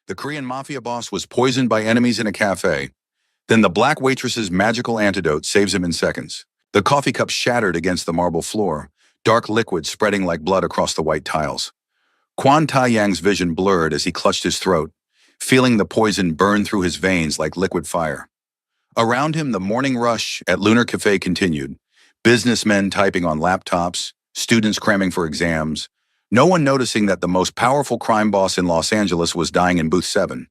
The Korean Mafia boss was poisoned by enemies in a cafe. Then the black waitress's magical antidote saves him in seconds. The coffee cup shattered against the marble floor, dark liquid spreading like blood across the white tiles. Kwon Tae-yang's vision blurred as he clutched his throat, feeling the poison burn through his veins like liquid fire. Around him, the morning rush at Lunar Cafe continued. Businessmen typing on laptops, students cramming for exams, no one noticing that the most powerful crime boss in Los Angeles was dying in Booth 7.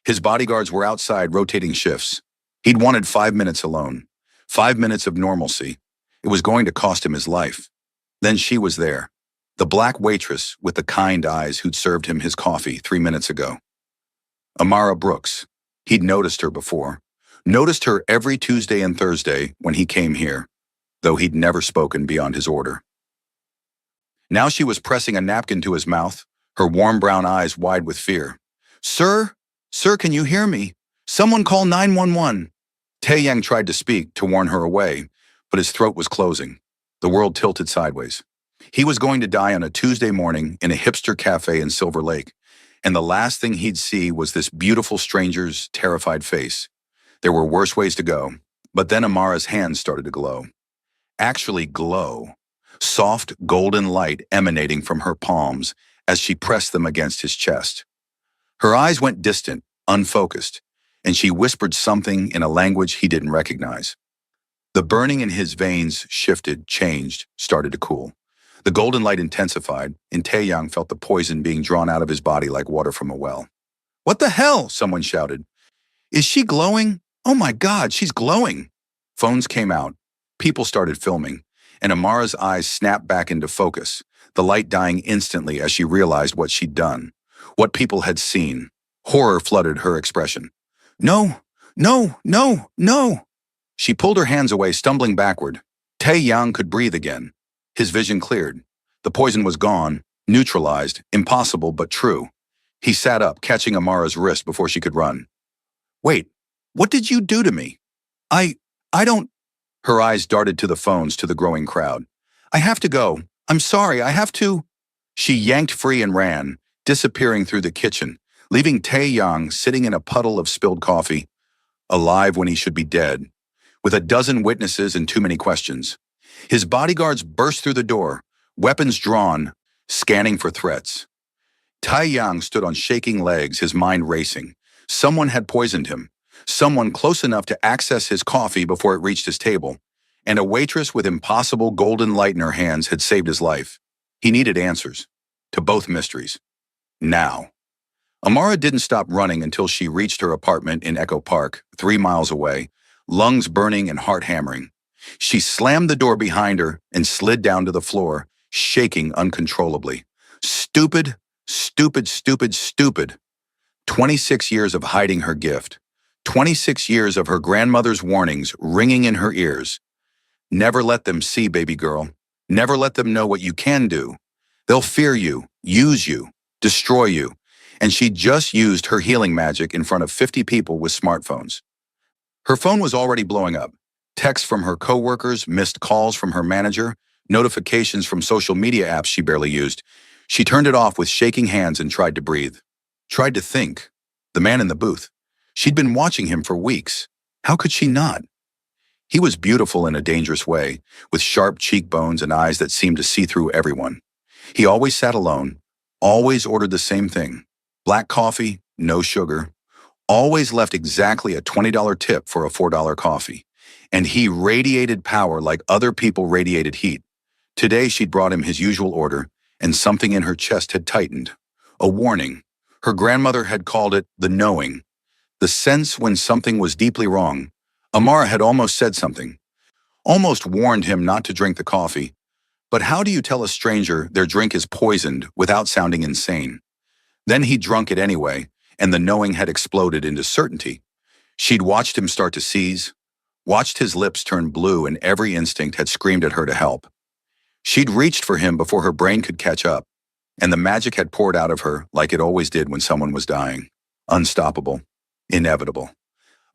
His bodyguards were outside rotating shifts. He'd wanted 5 minutes alone, 5 minutes of normalcy. It was going to cost him his life. Then she was there, the black waitress with the kind eyes who'd served him his coffee 3 minutes ago. Amara Brooks. He'd noticed her before. Noticed her every Tuesday and Thursday when he came here, though he'd never spoken beyond his order. Now she was pressing a napkin to his mouth, her warm brown eyes wide with fear. Sir, can you hear me? Someone call 911. Tae-yang tried to speak, to warn her away, but his throat was closing. The world tilted sideways. He was going to die on a Tuesday morning in a hipster cafe in Silver Lake, and the last thing he'd see was this beautiful stranger's terrified face. There were worse ways to go, but then Amara's hands started to glow. Actually glow. Soft, golden light emanating from her palms as she pressed them against his chest. Her eyes went distant, unfocused, and she whispered something in a language he didn't recognize. The burning in his veins shifted, changed, started to cool. The golden light intensified, and Tae-yang felt the poison being drawn out of his body like water from a well. What the hell? Someone shouted. Is she glowing? Oh my God, she's glowing. Phones came out. People started filming, and Amara's eyes snapped back into focus, the light dying instantly as she realized what she'd done, what people had seen. Horror flooded her expression. No, no, no, no. She pulled her hands away, stumbling backward. Tae-yang could breathe again. His vision cleared. The poison was gone, neutralized, impossible but true. He sat up, catching Amara's wrist before she could run. Wait, what did you do to me? I don't... Her eyes darted to the phones, to the growing crowd. I have to go. I'm sorry, I have to... She yanked free and ran, disappearing through the kitchen, leaving Tae-yang sitting in a puddle of spilled coffee, alive when he should be dead, with a dozen witnesses and too many questions. His bodyguards burst through the door, weapons drawn, scanning for threats. Tae-yang stood on shaking legs, his mind racing. Someone had poisoned him. Someone close enough to access his coffee before it reached his table, and a waitress with impossible golden light in her hands had saved his life. He needed answers to both mysteries. Now. Amara didn't stop running until she reached her apartment in Echo Park, 3 miles away, lungs burning and heart hammering. She slammed the door behind her and slid down to the floor, shaking uncontrollably. Stupid, stupid, stupid, stupid. 26 years of hiding her gift. 26 years of her grandmother's warnings ringing in her ears. Never let them see, baby girl. Never let them know what you can do. They'll fear you, use you, destroy you. And she just used her healing magic in front of 50 people with smartphones. Her phone was already blowing up. Texts from her coworkers, missed calls from her manager, notifications from social media apps she barely used. She turned it off with shaking hands and tried to breathe. Tried to think. The man in the booth. She'd been watching him for weeks. How could she not? He was beautiful in a dangerous way, with sharp cheekbones and eyes that seemed to see through everyone. He always sat alone, always ordered the same thing. Black coffee, no sugar. Always left exactly a $20 tip for a $4 coffee. And he radiated power like other people radiated heat. Today she'd brought him his usual order, and something in her chest had tightened. A warning. Her grandmother had called it the knowing. The sense when something was deeply wrong. Amara had almost said something. Almost warned him not to drink the coffee. But how do you tell a stranger their drink is poisoned without sounding insane? Then he drunk it anyway, and the knowing had exploded into certainty. She'd watched him start to seize, watched his lips turn blue, and every instinct had screamed at her to help. She'd reached for him before her brain could catch up, and the magic had poured out of her like it always did when someone was dying. Unstoppable. Inevitable.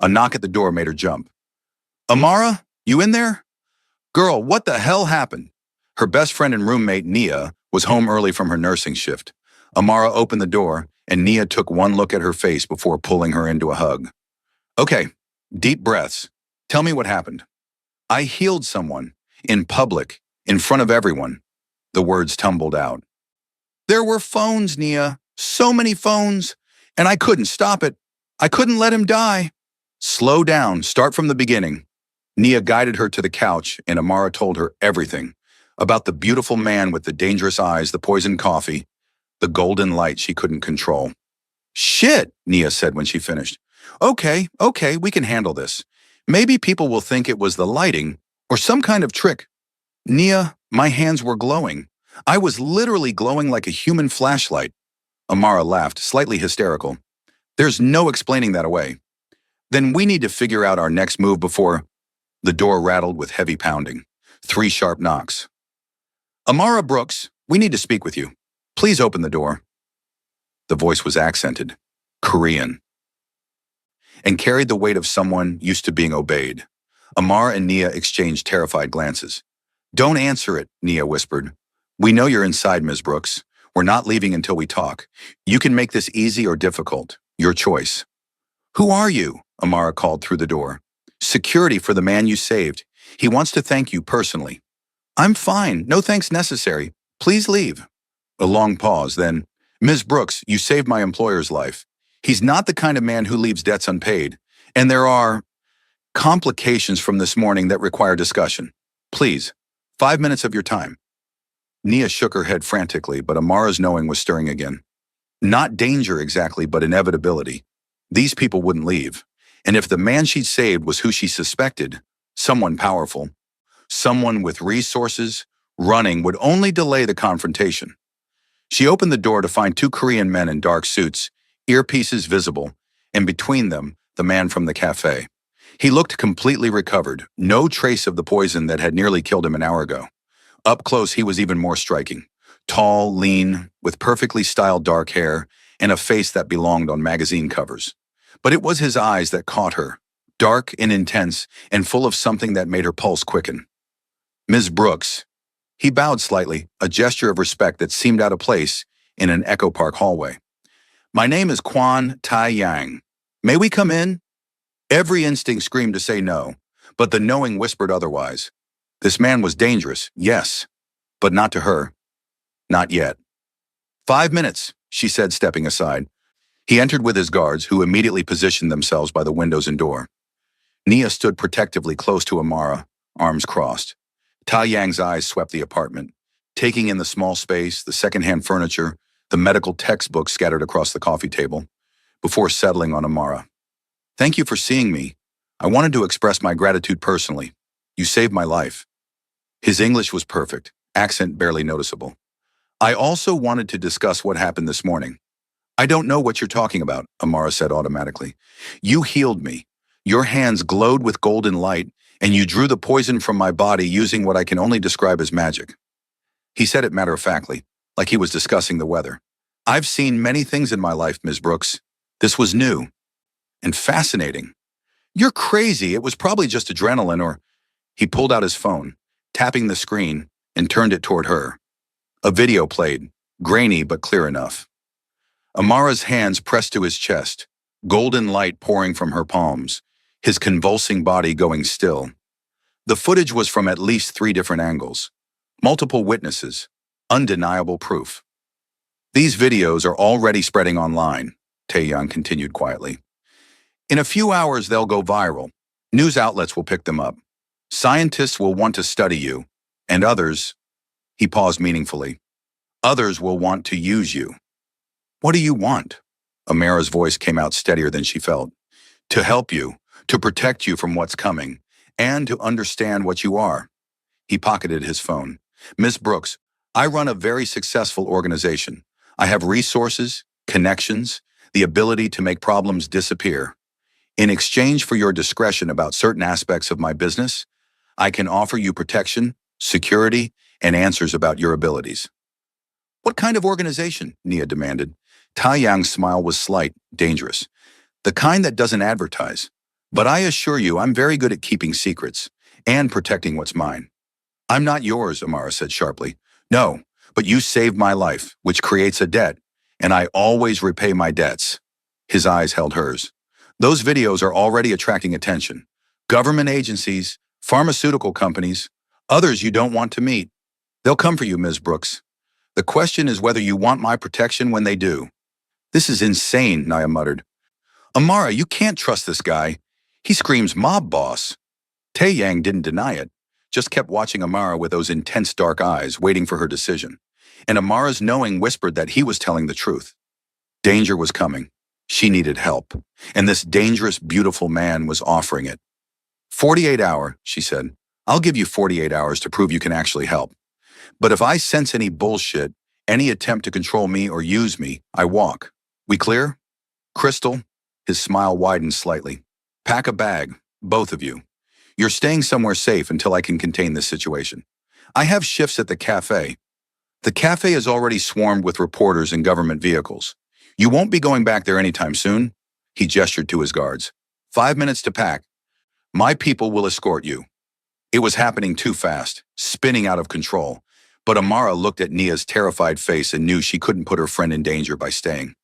A knock at the door made her jump. Amara, you in there? Girl, what the hell happened? Her best friend and roommate, Nia, was home early from her nursing shift. Amara opened the door, and Nia took one look at her face before pulling her into a hug. Okay, deep breaths. Tell me what happened. I healed someone, in public, in front of everyone. The words tumbled out. There were phones, Nia. So many phones. And I couldn't stop it. I couldn't let him die. Slow down. Start from the beginning. Nia guided her to the couch, and Amara told her everything about the beautiful man with the dangerous eyes, the poisoned coffee, the golden light she couldn't control. Shit, Nia said when she finished. Okay, we can handle this. Maybe people will think it was the lighting or some kind of trick. Nia, my hands were glowing. I was literally glowing like a human flashlight. Amara laughed, slightly hysterical. There's no explaining that away. Then we need to figure out our next move before... The door rattled with heavy pounding. 3 sharp knocks. Amara Brooks, we need to speak with you. Please open the door. The voice was accented, Korean, and carried the weight of someone used to being obeyed. Amara and Nia exchanged terrified glances. Don't answer it, Nia whispered. We know you're inside, Ms. Brooks. We're not leaving until we talk. You can make this easy or difficult. Your choice. Who are you? Amara called through the door. Security for the man you saved. He wants to thank you personally. I'm fine. No thanks necessary. Please leave. A long pause, then, Ms. Brooks, you saved my employer's life. He's not the kind of man who leaves debts unpaid. And there are complications from this morning that require discussion. Please, 5 minutes of your time. Nia shook her head frantically, but Amara's knowing was stirring again. Not danger exactly, but inevitability. These people wouldn't leave. And if the man she'd saved was who she suspected, someone powerful, someone with resources, running would only delay the confrontation. She opened the door to find 2 Korean men in dark suits, earpieces visible, and between them, the man from the cafe. He looked completely recovered, no trace of the poison that had nearly killed him an hour ago. Up close, he was even more striking. Tall, lean, with perfectly styled dark hair, and a face that belonged on magazine covers. But it was his eyes that caught her, dark and intense, and full of something that made her pulse quicken. Ms. Brooks. He bowed slightly, a gesture of respect that seemed out of place in an Echo Park hallway. My name is Kwon Tai-yang. May we come in? Every instinct screamed to say no, but the knowing whispered otherwise. This man was dangerous, yes, but not to her. Not yet. 5 minutes, she said, stepping aside. He entered with his guards, who immediately positioned themselves by the windows and door. Nia stood protectively close to Amara, arms crossed. Tai-yang's eyes swept the apartment, taking in the small space, the secondhand furniture, the medical textbooks scattered across the coffee table, before settling on Amara. Thank you for seeing me. I wanted to express my gratitude personally. You saved my life. His English was perfect, accent barely noticeable. I also wanted to discuss what happened this morning. I don't know what you're talking about, Amara said automatically. You healed me. Your hands glowed with golden light, and you drew the poison from my body using what I can only describe as magic. He said it matter-of-factly, like he was discussing the weather. I've seen many things in my life, Ms. Brooks. This was new and fascinating. You're crazy. It was probably just adrenaline or... He pulled out his phone, tapping the screen, and turned it toward her. A video played, grainy but clear enough. Amara's hands pressed to his chest, golden light pouring from her palms, his convulsing body going still. The footage was from at least 3 different angles, multiple witnesses, undeniable proof. These videos are already spreading online, Taeyang continued quietly. In a few hours, they'll go viral. News outlets will pick them up. Scientists will want to study you, and others, he paused meaningfully, others will want to use you. What do you want? Amara's voice came out steadier than she felt. To help you, to protect you from what's coming, and to understand what you are. He pocketed his phone. Miss Brooks, I run a very successful organization. I have resources, connections, the ability to make problems disappear. In exchange for your discretion about certain aspects of my business, I can offer you protection, security, and answers about your abilities. What kind of organization? Nia demanded. Tai-yang's smile was slight, dangerous. The kind that doesn't advertise. But I assure you, I'm very good at keeping secrets and protecting what's mine. I'm not yours, Amara said sharply. No, but you saved my life, which creates a debt, And I always repay my debts. His eyes held hers. Those videos are already attracting attention. Government agencies, pharmaceutical companies, others you don't want to meet. They'll come for you, Ms. Brooks. The question is whether you want my protection when they do. This is insane, Naya muttered. Amara, you can't trust this guy. He screams mob boss. Tae-yang didn't deny it, just kept watching Amara with those intense dark eyes, waiting for her decision. And Amara's knowing whispered that he was telling the truth. Danger was coming. She needed help. And this dangerous, beautiful man was offering it. 48 hours, she said. I'll give you 48 hours to prove you can actually help. But if I sense any bullshit, any attempt to control me or use me, I walk. We clear? Crystal? His smile widened slightly. Pack a bag, both of you. You're staying somewhere safe until I can contain this situation. I have shifts at the cafe. The cafe is already swarmed with reporters and government vehicles. You won't be going back there anytime soon. He gestured to his guards. 5 minutes to pack. My people will escort you. It was happening too fast, spinning out of control. But Amara looked at Nia's terrified face and knew she couldn't put her friend in danger by staying.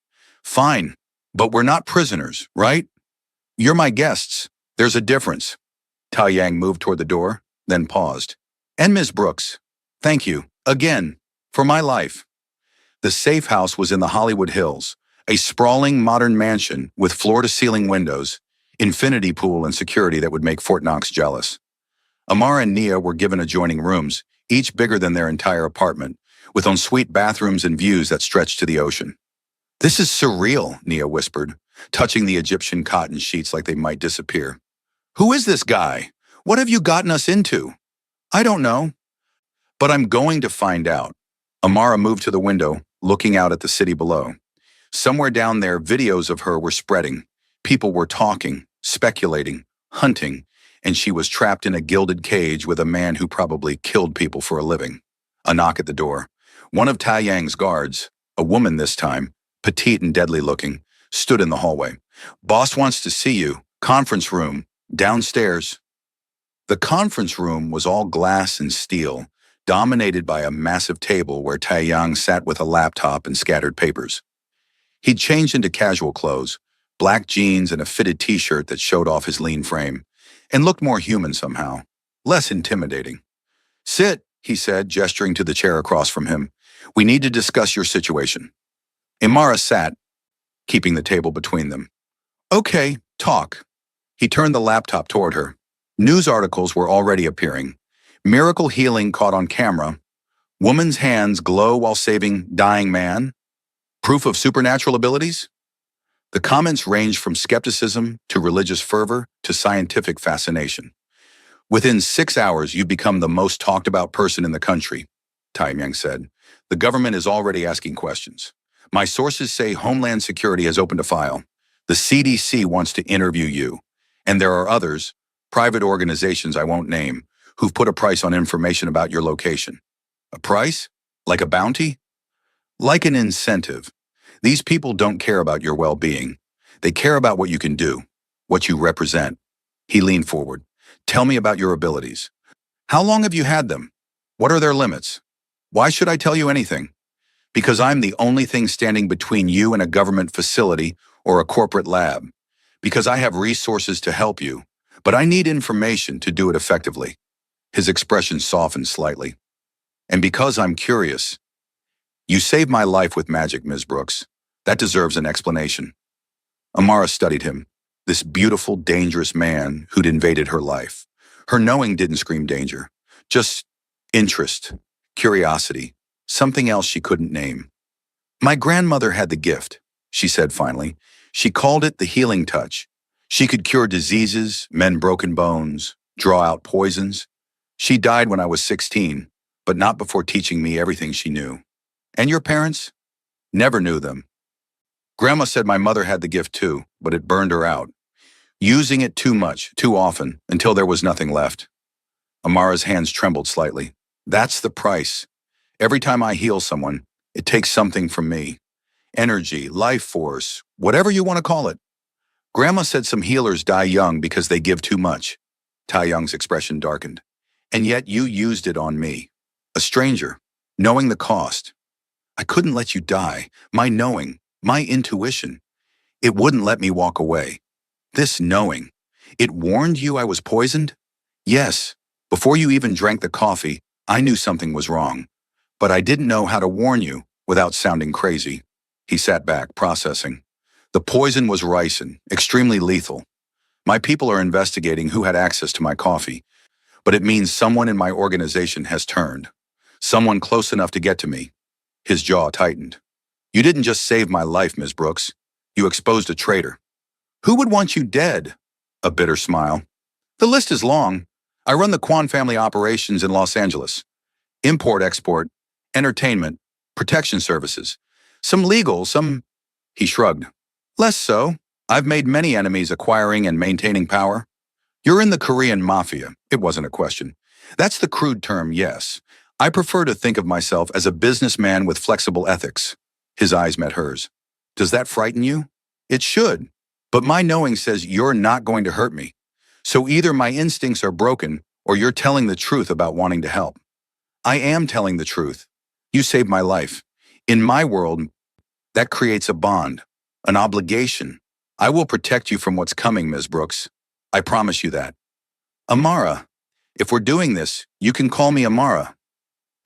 Fine, but we're not prisoners, right? You're my guests. There's a difference. Tae-yang moved toward the door, then paused. And Ms. Brooks, thank you, again, for my life. The safe house was in the Hollywood Hills, a sprawling modern mansion with floor-to-ceiling windows, infinity pool and security that would make Fort Knox jealous. Amara and Nia were given adjoining rooms, each bigger than their entire apartment, with ensuite bathrooms and views that stretched to the ocean. This is surreal, Nia whispered, touching the Egyptian cotton sheets like they might disappear. Who is this guy? What have you gotten us into? I don't know. But I'm going to find out. Amara moved to the window, looking out at the city below. Somewhere down there, videos of her were spreading. People were talking, speculating, hunting, and she was trapped in a gilded cage with a man who probably killed people for a living. A knock at the door. One of Tae-yang's guards, a woman this time, petite and deadly looking, stood in the hallway. Boss wants to see you. Conference room. Downstairs. The conference room was all glass and steel, dominated by a massive table where Tae-yang sat with a laptop and scattered papers. He'd changed into casual clothes, black jeans and a fitted t-shirt that showed off his lean frame, and looked more human somehow, less intimidating. Sit, he said, gesturing to the chair across from him. We need to discuss your situation. Amara sat, keeping the table between them. Okay, talk. He turned the laptop toward her. News articles were already appearing. Miracle healing caught on camera. Woman's hands glow while saving dying man. Proof of supernatural abilities? The comments ranged from skepticism to religious fervor to scientific fascination. Within 6 hours, you've become the most talked about person in the country, Tae-yang said. The government is already asking questions. My sources say Homeland Security has opened a file. The CDC wants to interview you. And there are others, private organizations I won't name, who've put a price on information about your location. A price? Like a bounty? Like an incentive. These people don't care about your well-being. They care about what you can do, what you represent. He leaned forward. Tell me about your abilities. How long have you had them? What are their limits? Why should I tell you anything? Because I'm the only thing standing between you and a government facility or a corporate lab. Because I have resources to help you, but I need information to do it effectively. His expression softened slightly. And because I'm curious. You saved my life with magic, Ms. Brooks. That deserves an explanation. Amara studied him, this beautiful, dangerous man who'd invaded her life. Her knowing didn't scream danger, just interest, curiosity, something else she couldn't name. My grandmother had the gift, she said finally. She called it the healing touch. She could cure diseases, mend broken bones, draw out poisons. She died when I was 16, but not before teaching me everything she knew. And your parents? Never knew them. Grandma said my mother had the gift too, but it burned her out. Using it too much, too often, until there was nothing left. Amara's hands trembled slightly. That's the price. Every time I heal someone, it takes something from me. Energy, life force, whatever you want to call it. Grandma said some healers die young because they give too much. Tae-yang's expression darkened. And yet you used it on me. A stranger, knowing the cost. I couldn't let you die. My knowing, my intuition, it wouldn't let me walk away. This knowing, it warned you I was poisoned? Yes. Before you even drank the coffee, I knew something was wrong. But I didn't know how to warn you without sounding crazy. He sat back, processing. The poison was ricin, extremely lethal. My people are investigating who had access to my coffee, but it means someone in my organization has turned. Someone close enough to get to me. His jaw tightened. You didn't just save my life, Ms. Brooks. You exposed a traitor. Who would want you dead? A bitter smile. The list is long. I run the Kwan family operations in Los Angeles. Import-export, entertainment, protection services. Some legal, some... He shrugged. Less so. I've made many enemies acquiring and maintaining power. You're in the Korean Mafia. It wasn't a question. That's the crude term, yes. I prefer to think of myself as a businessman with flexible ethics. His eyes met hers. Does that frighten you? It should. But my knowing says you're not going to hurt me. So either my instincts are broken or you're telling the truth about wanting to help. I am telling the truth. You saved my life. In my world, that creates a bond, an obligation. I will protect you from what's coming, Ms. Brooks. I promise you that. Amara, if we're doing this, you can call me Amara.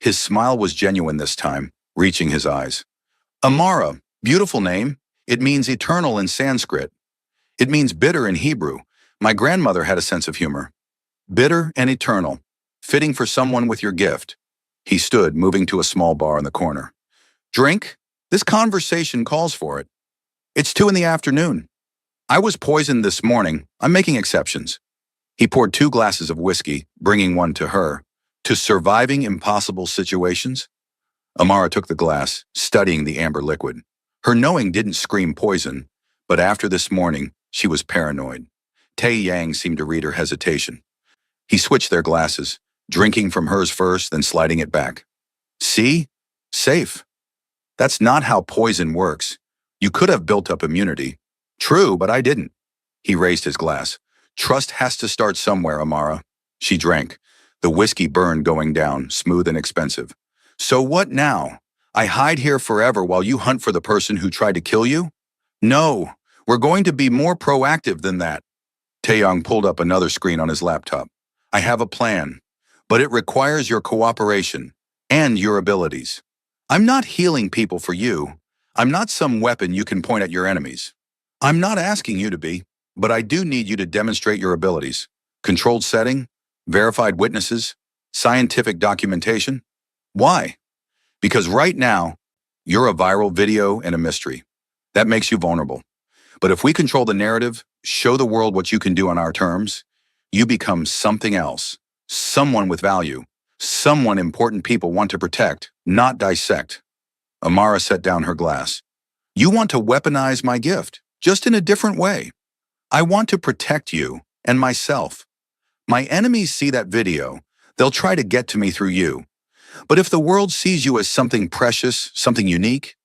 His smile was genuine this time, reaching his eyes. Amara, beautiful name. It means eternal in Sanskrit. It means bitter in Hebrew. My grandmother had a sense of humor. Bitter and eternal, fitting for someone with your gift. He stood, moving to a small bar in the corner. Drink? This conversation calls for it. It's 2 p.m. I was poisoned this morning. I'm making exceptions. He poured 2 glasses of whiskey, bringing one to her. To surviving impossible situations? Amara took the glass, studying the amber liquid. Her knowing didn't scream poison, but after this morning, she was paranoid. Tae Yang seemed to read her hesitation. He switched their glasses, drinking from hers first, then sliding it back. See? Safe. That's not how poison works. You could have built up immunity. True, but I didn't. He raised his glass. Trust has to start somewhere, Amara. She drank. The whiskey burned going down, smooth and expensive. So what now? I hide here forever while you hunt for the person who tried to kill you? No, we're going to be more proactive than that. Taeyong pulled up another screen on his laptop. I have a plan, but it requires your cooperation and your abilities. I'm not healing people for you. I'm not some weapon you can point at your enemies. I'm not asking you to be, but I do need you to demonstrate your abilities. Controlled setting, verified witnesses, scientific documentation. Why? Because right now, you're a viral video and a mystery. That makes you vulnerable. But if we control the narrative, show the world what you can do on our terms, you become something else, someone with value, someone important people want to protect, not dissect. Amara set down her glass. You want to weaponize my gift, just in a different way. I want to protect you and myself. My enemies see that video. They'll try to get to me through you. But if the world sees you as something precious, something unique,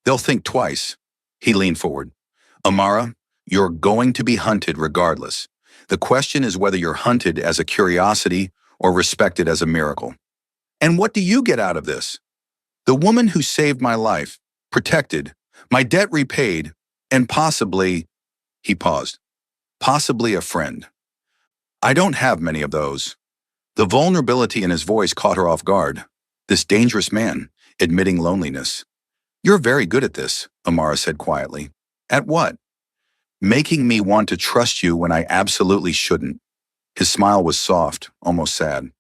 they'll think twice. He leaned forward. Amara, you're going to be hunted regardless. The question is whether you're hunted as a curiosity or respected as a miracle. And what do you get out of this? The woman who saved my life, protected, my debt repaid, and possibly, he paused, possibly a friend. I don't have many of those. The vulnerability in his voice caught her off guard. This dangerous man, admitting loneliness. You're very good at this, Amara said quietly. At what? Making me want to trust you when I absolutely shouldn't. His smile was soft, almost sad.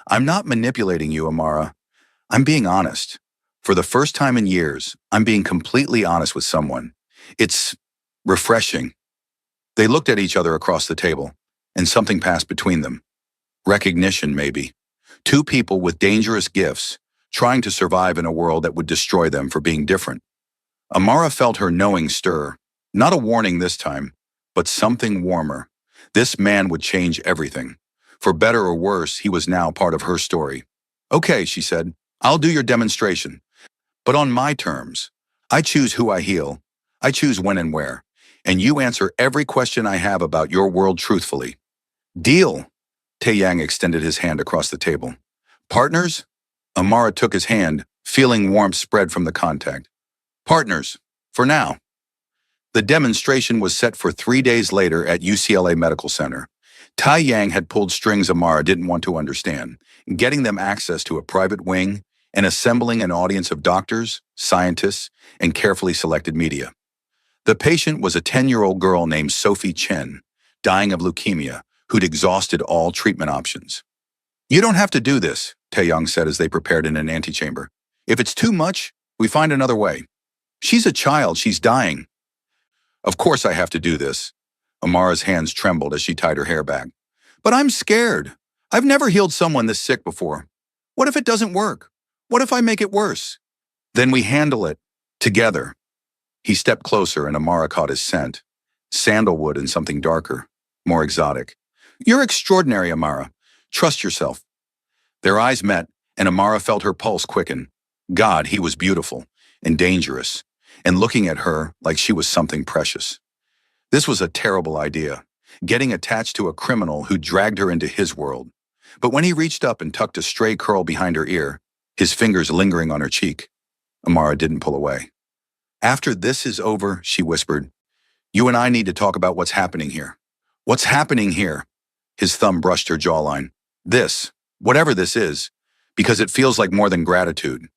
I'm not manipulating you, Amara. I'm being honest. For the first time in years, I'm being completely honest with someone. It's refreshing. They looked at each other across the table, and something passed between them. Recognition, maybe. 2 people with dangerous gifts, trying to survive in a world that would destroy them for being different. Amara felt her knowing stir. Not a warning this time, but something warmer. This man would change everything. For better or worse, he was now part of her story. Okay, she said, I'll do your demonstration. But on my terms. I choose who I heal. I choose when and where. And you answer every question I have about your world truthfully. Deal. Taeyang extended his hand across the table. Partners? Amara took his hand, Feeling warmth spread from the contact. Partners, for now. The demonstration was set for 3 days later at UCLA Medical Center. Tai Yang had pulled strings Amara didn't want to understand, getting them access to a private wing and assembling an audience of doctors, scientists, and carefully selected media. The patient was a 10-year-old girl named Sophie Chen, dying of leukemia, who'd exhausted all treatment options. You don't have to do this, Taeyong said as they prepared in an antechamber. If it's too much, we find another way. She's a child, she's dying. Of course I have to do this. Amara's hands trembled as she tied her hair back. But I'm scared. I've never healed someone this sick before. What if it doesn't work? What if I make it worse? Then we handle it, together. He stepped closer and Amara caught his scent. Sandalwood and something darker, more exotic. You're extraordinary, Amara. Trust yourself. Their eyes met, and Amara felt her pulse quicken. God, he was beautiful and dangerous, and looking at her like she was something precious. This was a terrible idea, getting attached to a criminal who dragged her into his world. But when he reached up and tucked a stray curl behind her ear, his fingers lingering on her cheek, Amara didn't pull away. After this is over, she whispered, you and I need to talk about what's happening here. What's happening here? His thumb brushed her jawline. This, whatever this is, because it feels like more than gratitude.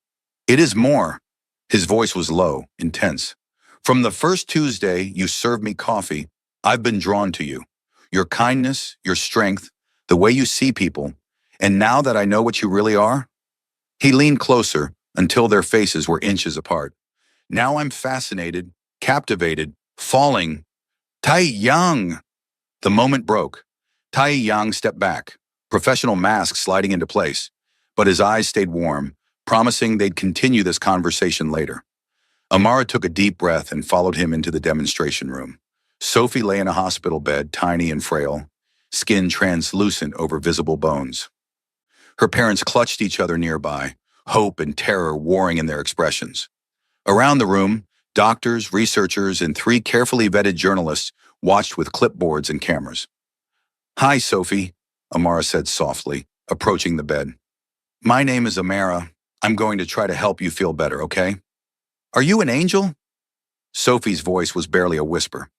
It is more. His voice was low, intense. From the first Tuesday you served me coffee, I've been drawn to you. Your kindness, your strength, the way you see people, and now that I know what you really are? He leaned closer until their faces were inches apart. Now I'm fascinated, captivated, falling. Tai Yang! The moment broke. Tai Yang stepped back, professional mask sliding into place, but his eyes stayed warm, promising they'd continue this conversation later. Amara took a deep breath and followed him into the demonstration room. Sophie lay in a hospital bed, tiny and frail, skin translucent over visible bones. Her parents clutched each other nearby, hope and terror warring in their expressions. Around the room, doctors, researchers, and 3 carefully vetted journalists watched with clipboards and cameras. Hi, Sophie, Amara said softly, approaching the bed. My name is Amara. I'm going to try to help you feel better, okay? Are you an angel? Sophie's voice was barely a whisper.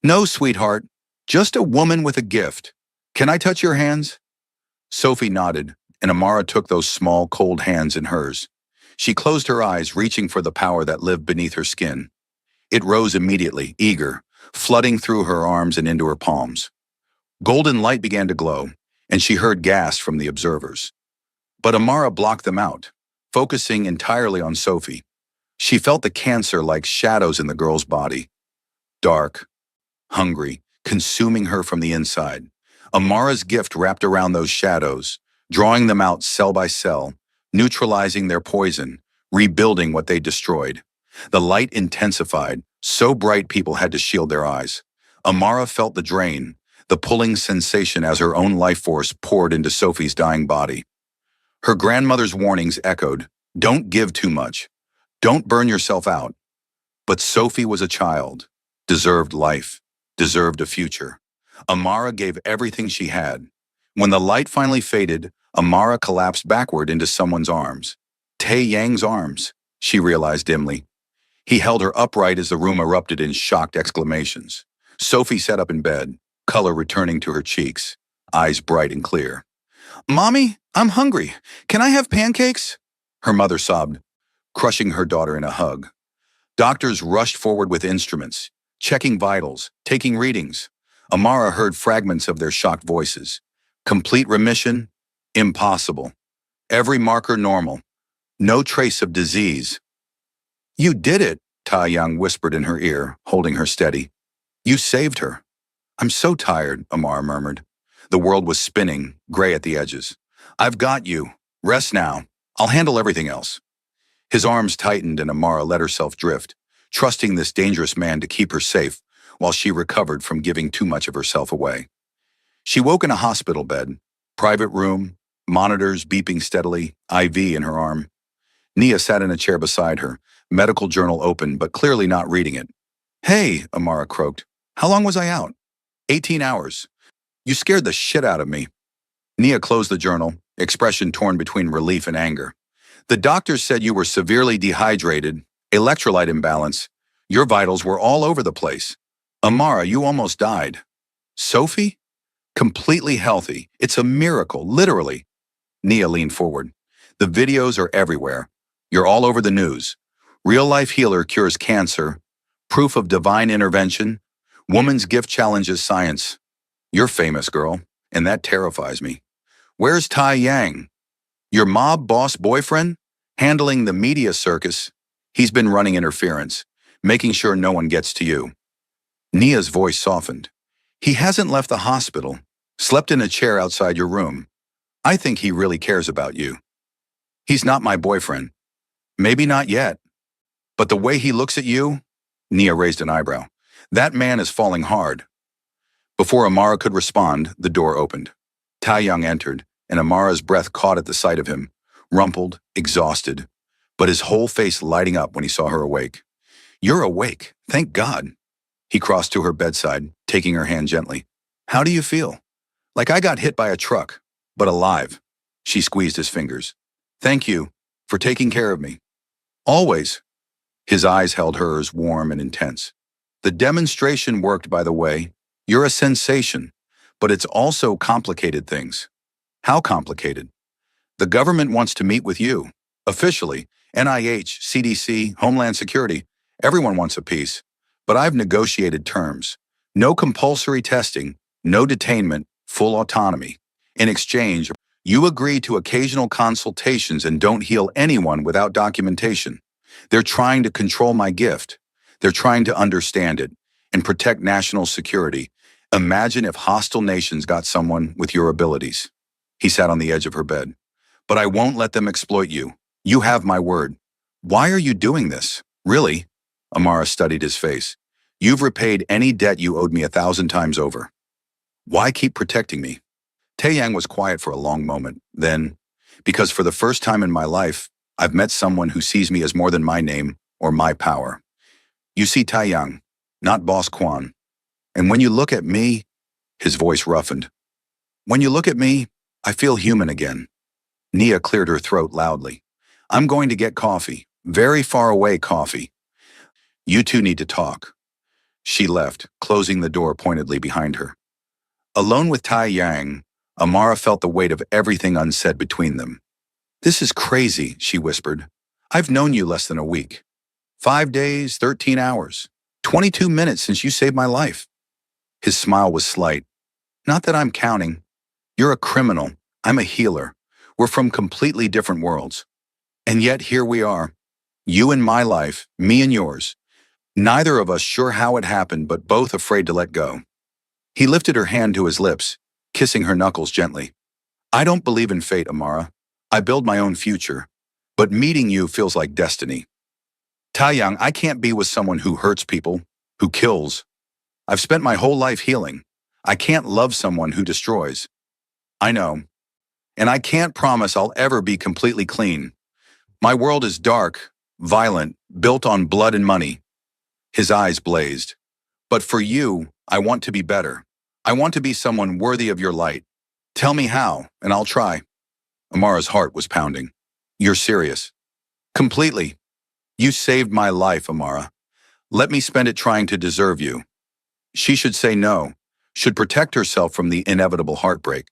No, sweetheart, just a woman with a gift. Can I touch your hands? Sophie nodded, and Amara took those small, cold hands in hers. She closed her eyes, reaching for the power that lived beneath her skin. It rose immediately, eager, flooding through her arms and into her palms. Golden light began to glow, and she heard gasps from the observers. But Amara blocked them out, focusing entirely on Sophie. She felt the cancer-like shadows in the girl's body. Dark, hungry, consuming her from the inside. Amara's gift wrapped around those shadows, drawing them out cell by cell, neutralizing their poison, rebuilding what they destroyed. The light intensified, so bright people had to shield their eyes. Amara felt the drain, the pulling sensation as her own life force poured into Sophie's dying body. Her grandmother's warnings echoed, don't give too much. Don't burn yourself out. But Sophie was a child, deserved life, deserved a future. Amara gave everything she had. When the light finally faded, Amara collapsed backward into someone's arms. Tai Yang's arms, she realized dimly. He held her upright as the room erupted in shocked exclamations. Sophie sat up in bed, color returning to her cheeks, eyes bright and clear. Mommy, I'm hungry. Can I have pancakes? Her mother sobbed, crushing her daughter in a hug. Doctors rushed forward with instruments, checking vitals, taking readings. Amara heard fragments of their shocked voices. Complete remission? Impossible. Every marker normal. No trace of disease. You did it, Tai Yang whispered in her ear, holding her steady. You saved her. I'm so tired, Amara murmured. The world was spinning, gray at the edges. I've got you. Rest now. I'll handle everything else. His arms tightened and Amara let herself drift, trusting this dangerous man to keep her safe while she recovered from giving too much of herself away. She woke in a hospital bed, private room, monitors beeping steadily, IV in her arm. Nia sat in a chair beside her, medical journal open but clearly not reading it. Hey, Amara croaked. How long was I out? 18 hours. You scared the shit out of me. Nia closed the journal, expression torn between relief and anger. The doctors said you were severely dehydrated, electrolyte imbalance. Your vitals were all over the place. Amara, you almost died. Sophie? Completely healthy. It's a miracle, literally. Nia leaned forward. The videos are everywhere. You're all over the news. Real-life healer cures cancer. Proof of divine intervention. Woman's gift challenges science. You're famous, girl, and that terrifies me. Where's Tai Yang? Your mob boss boyfriend? Handling the media circus. He's been running interference, making sure no one gets to you. Nia's voice softened. He hasn't left the hospital. Slept in a chair outside your room. I think he really cares about you. He's not my boyfriend. Maybe not yet. But the way he looks at you, Nia raised an eyebrow. That man is falling hard. Before Amara could respond, the door opened. Taeyang entered, and Amara's breath caught at the sight of him, rumpled, exhausted, but his whole face lighting up when he saw her awake. You're awake, thank God. He crossed to her bedside, taking her hand gently. How do you feel? Like I got hit by a truck, but alive. She squeezed his fingers. Thank you for taking care of me. Always. His eyes held hers, warm and intense. The demonstration worked, by the way. You're a sensation, but it's also complicated things. How complicated? The government wants to meet with you. Officially, NIH, CDC, Homeland Security, everyone wants a piece. But I've negotiated terms. No compulsory testing, no detainment, full autonomy. In exchange, you agree to occasional consultations and don't heal anyone without documentation. They're trying to control my gift. They're trying to understand it and protect national security. Imagine if hostile nations got someone with your abilities. He sat on the edge of her bed. But I won't let them exploit you. You have my word. Why are you doing this? Really? Amara studied his face. You've repaid any debt you owed me 1,000 times over. Why keep protecting me? Taeyang was quiet for a long moment. Then, because for the first time in my life, I've met someone who sees me as more than my name or my power. You see Taeyang, not Boss Quan. And when you look at me, his voice roughened. When you look at me, I feel human again. Nia cleared her throat loudly. I'm going to get coffee, very far away coffee. You two need to talk. She left, closing the door pointedly behind her. Alone with Taeyang, Amara felt the weight of everything unsaid between them. This is crazy, she whispered. I've known you less than a week. 5 days, 13 hours, 22 minutes since you saved my life. His smile was slight. Not that I'm counting. You're a criminal. I'm a healer. We're from completely different worlds. And yet here we are. You in my life, me in yours. Neither of us sure how it happened, but both afraid to let go. He lifted her hand to his lips, kissing her knuckles gently. I don't believe in fate, Amara. I build my own future. But meeting you feels like destiny. Taeyang, I can't be with someone who hurts people, who kills. I've spent my whole life healing. I can't love someone who destroys. I know. And I can't promise I'll ever be completely clean. My world is dark, violent, built on blood and money. His eyes blazed. But for you, I want to be better. I want to be someone worthy of your light. Tell me how, and I'll try. Amara's heart was pounding. You're serious. Completely. You saved my life, Amara. Let me spend it trying to deserve you. She should say no, should protect herself from the inevitable heartbreak.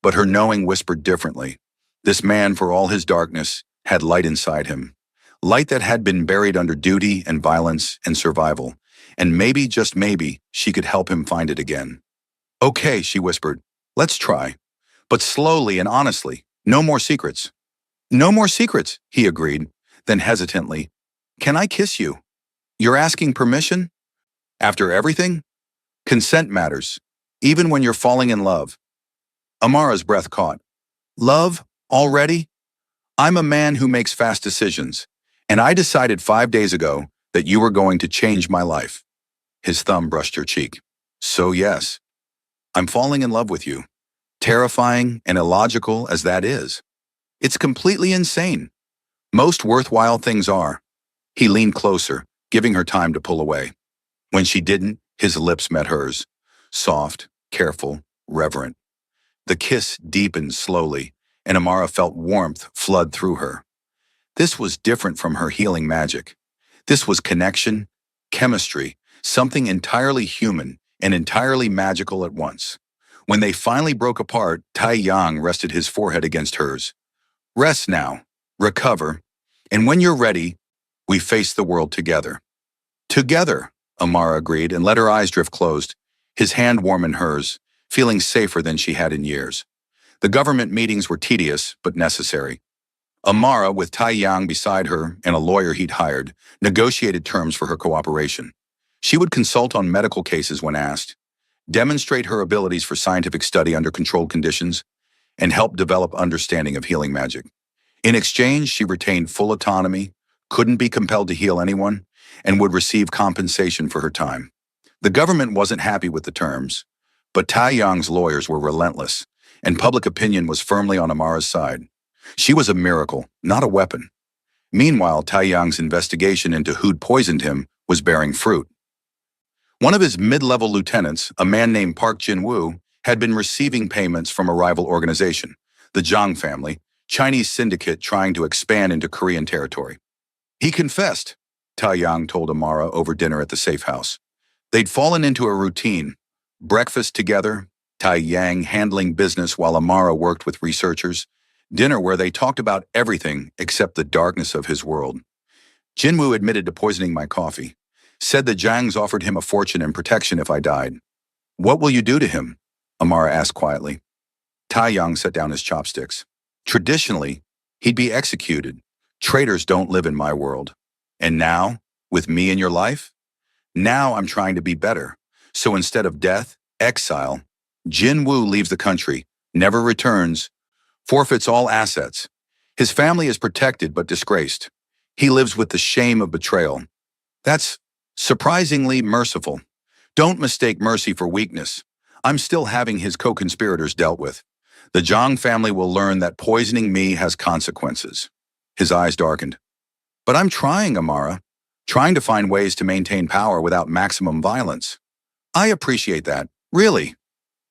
But her knowing whispered differently. This man, for all his darkness, had light inside him. Light that had been buried under duty and violence and survival. And maybe, just maybe, she could help him find it again. Okay, she whispered. Let's try. But slowly and honestly. No more secrets. No more secrets, he agreed. Then hesitantly. Can I kiss you? You're asking permission? After everything? Consent matters. Even when you're falling in love. Amara's breath caught. Love? Already? I'm a man who makes fast decisions. And I decided 5 days ago that you were going to change my life. His thumb brushed her cheek. So yes, I'm falling in love with you. Terrifying and illogical as that is. It's completely insane. Most worthwhile things are. He leaned closer, giving her time to pull away. When she didn't, his lips met hers. Soft, careful, reverent. The kiss deepened slowly, and Amara felt warmth flood through her. This was different from her healing magic. This was connection, chemistry, something entirely human and entirely magical at once. When they finally broke apart, Tai Yang rested his forehead against hers. Rest now, recover, and when you're ready, we face the world together. Together, Amara agreed and let her eyes drift closed, his hand warm in hers, feeling safer than she had in years. The government meetings were tedious but necessary. Amara, with Tai Yang beside her and a lawyer he'd hired, negotiated terms for her cooperation. She would consult on medical cases when asked, demonstrate her abilities for scientific study under controlled conditions, and help develop understanding of healing magic. In exchange, she retained full autonomy, couldn't be compelled to heal anyone, and would receive compensation for her time. The government wasn't happy with the terms, but Tai Yang's lawyers were relentless, and public opinion was firmly on Amara's side. She was a miracle, not a weapon. Meanwhile, Tai Yang's investigation into who'd poisoned him was bearing fruit. One of his mid-level lieutenants, a man named Park Jin-woo, had been receiving payments from a rival organization, the Zhang family, Chinese syndicate trying to expand into Korean territory. He confessed, Tai Yang told Amara over dinner at the safe house. They'd fallen into a routine, breakfast together, Tai Yang handling business while Amara worked with researchers, dinner where they talked about everything except the darkness of his world. Jinwoo admitted to poisoning my coffee, said the Zhangs offered him a fortune and protection if I died. What will you do to him? Amara asked quietly. Tai Yang set down his chopsticks. Traditionally, he'd be executed. Traitors don't live in my world. And now, with me in your life? Now I'm trying to be better. So instead of death, exile, Jin Woo leaves the country, never returns, forfeits all assets. His family is protected but disgraced. He lives with the shame of betrayal. That's surprisingly merciful. Don't mistake mercy for weakness. I'm still having his co-conspirators dealt with. The Zhang family will learn that poisoning me has consequences. His eyes darkened. But I'm trying, Amara. Trying to find ways to maintain power without maximum violence. I appreciate that, really.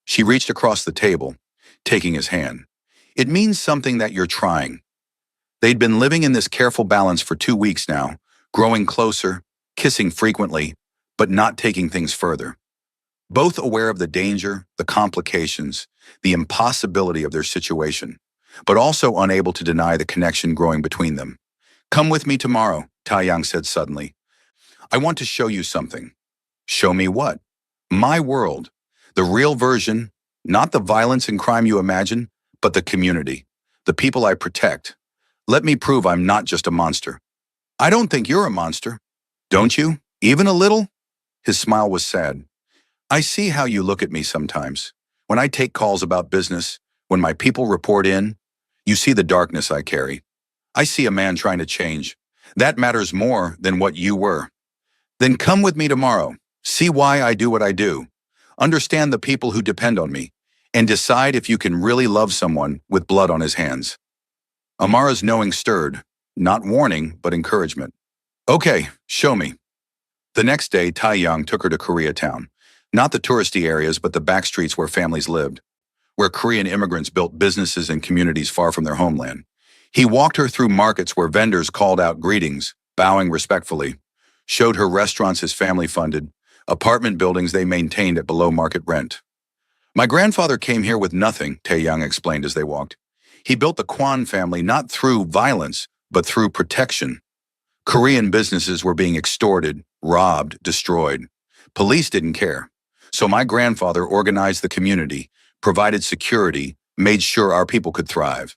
She reached across the table, taking his hand. It means something that you're trying. They'd been living in this careful balance for 2 weeks now, growing closer, kissing frequently, but not taking things further. Both aware of the danger, the complications, the impossibility of their situation, but also unable to deny the connection growing between them. Come with me tomorrow, Tai Yang said suddenly. I want to show you something. Show me what? My world. The real version, not the violence and crime you imagine, but the community, the people I protect. Let me prove I'm not just a monster. I don't think you're a monster. Don't you? Even a little? His smile was sad. I see how you look at me sometimes. When I take calls about business, when my people report in, you see the darkness I carry. I see a man trying to change. That matters more than what you were. Then come with me tomorrow. See why I do what I do. Understand the people who depend on me, and decide if you can really love someone with blood on his hands. Amara's knowing stirred, not warning, but encouragement. Okay, show me. The next day, Tai Yang took her to Koreatown. Not the touristy areas, but the back streets where families lived, where Korean immigrants built businesses and communities far from their homeland. He walked her through markets where vendors called out greetings, bowing respectfully, showed her restaurants his family funded, apartment buildings they maintained at below market rent. My grandfather came here with nothing, Tai Yang explained as they walked. He built the Kwan family not through violence, but through protection. Korean businesses were being extorted, robbed, destroyed. Police didn't care. So my grandfather organized the community, provided security, made sure our people could thrive.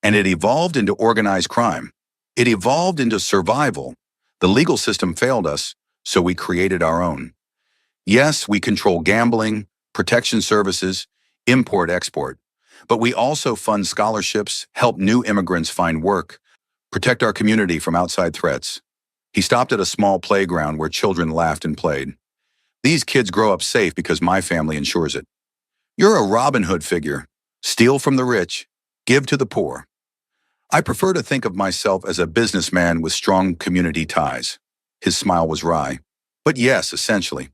And it evolved into organized crime. It evolved into survival. The legal system failed us, so we created our own. Yes, we control gambling, protection services, import-export. But we also fund scholarships, help new immigrants find work, protect our community from outside threats. He stopped at a small playground where children laughed and played. These kids grow up safe because my family ensures it. You're a Robin Hood figure. Steal from the rich, give to the poor. I prefer to think of myself as a businessman with strong community ties. His smile was wry. But yes, essentially.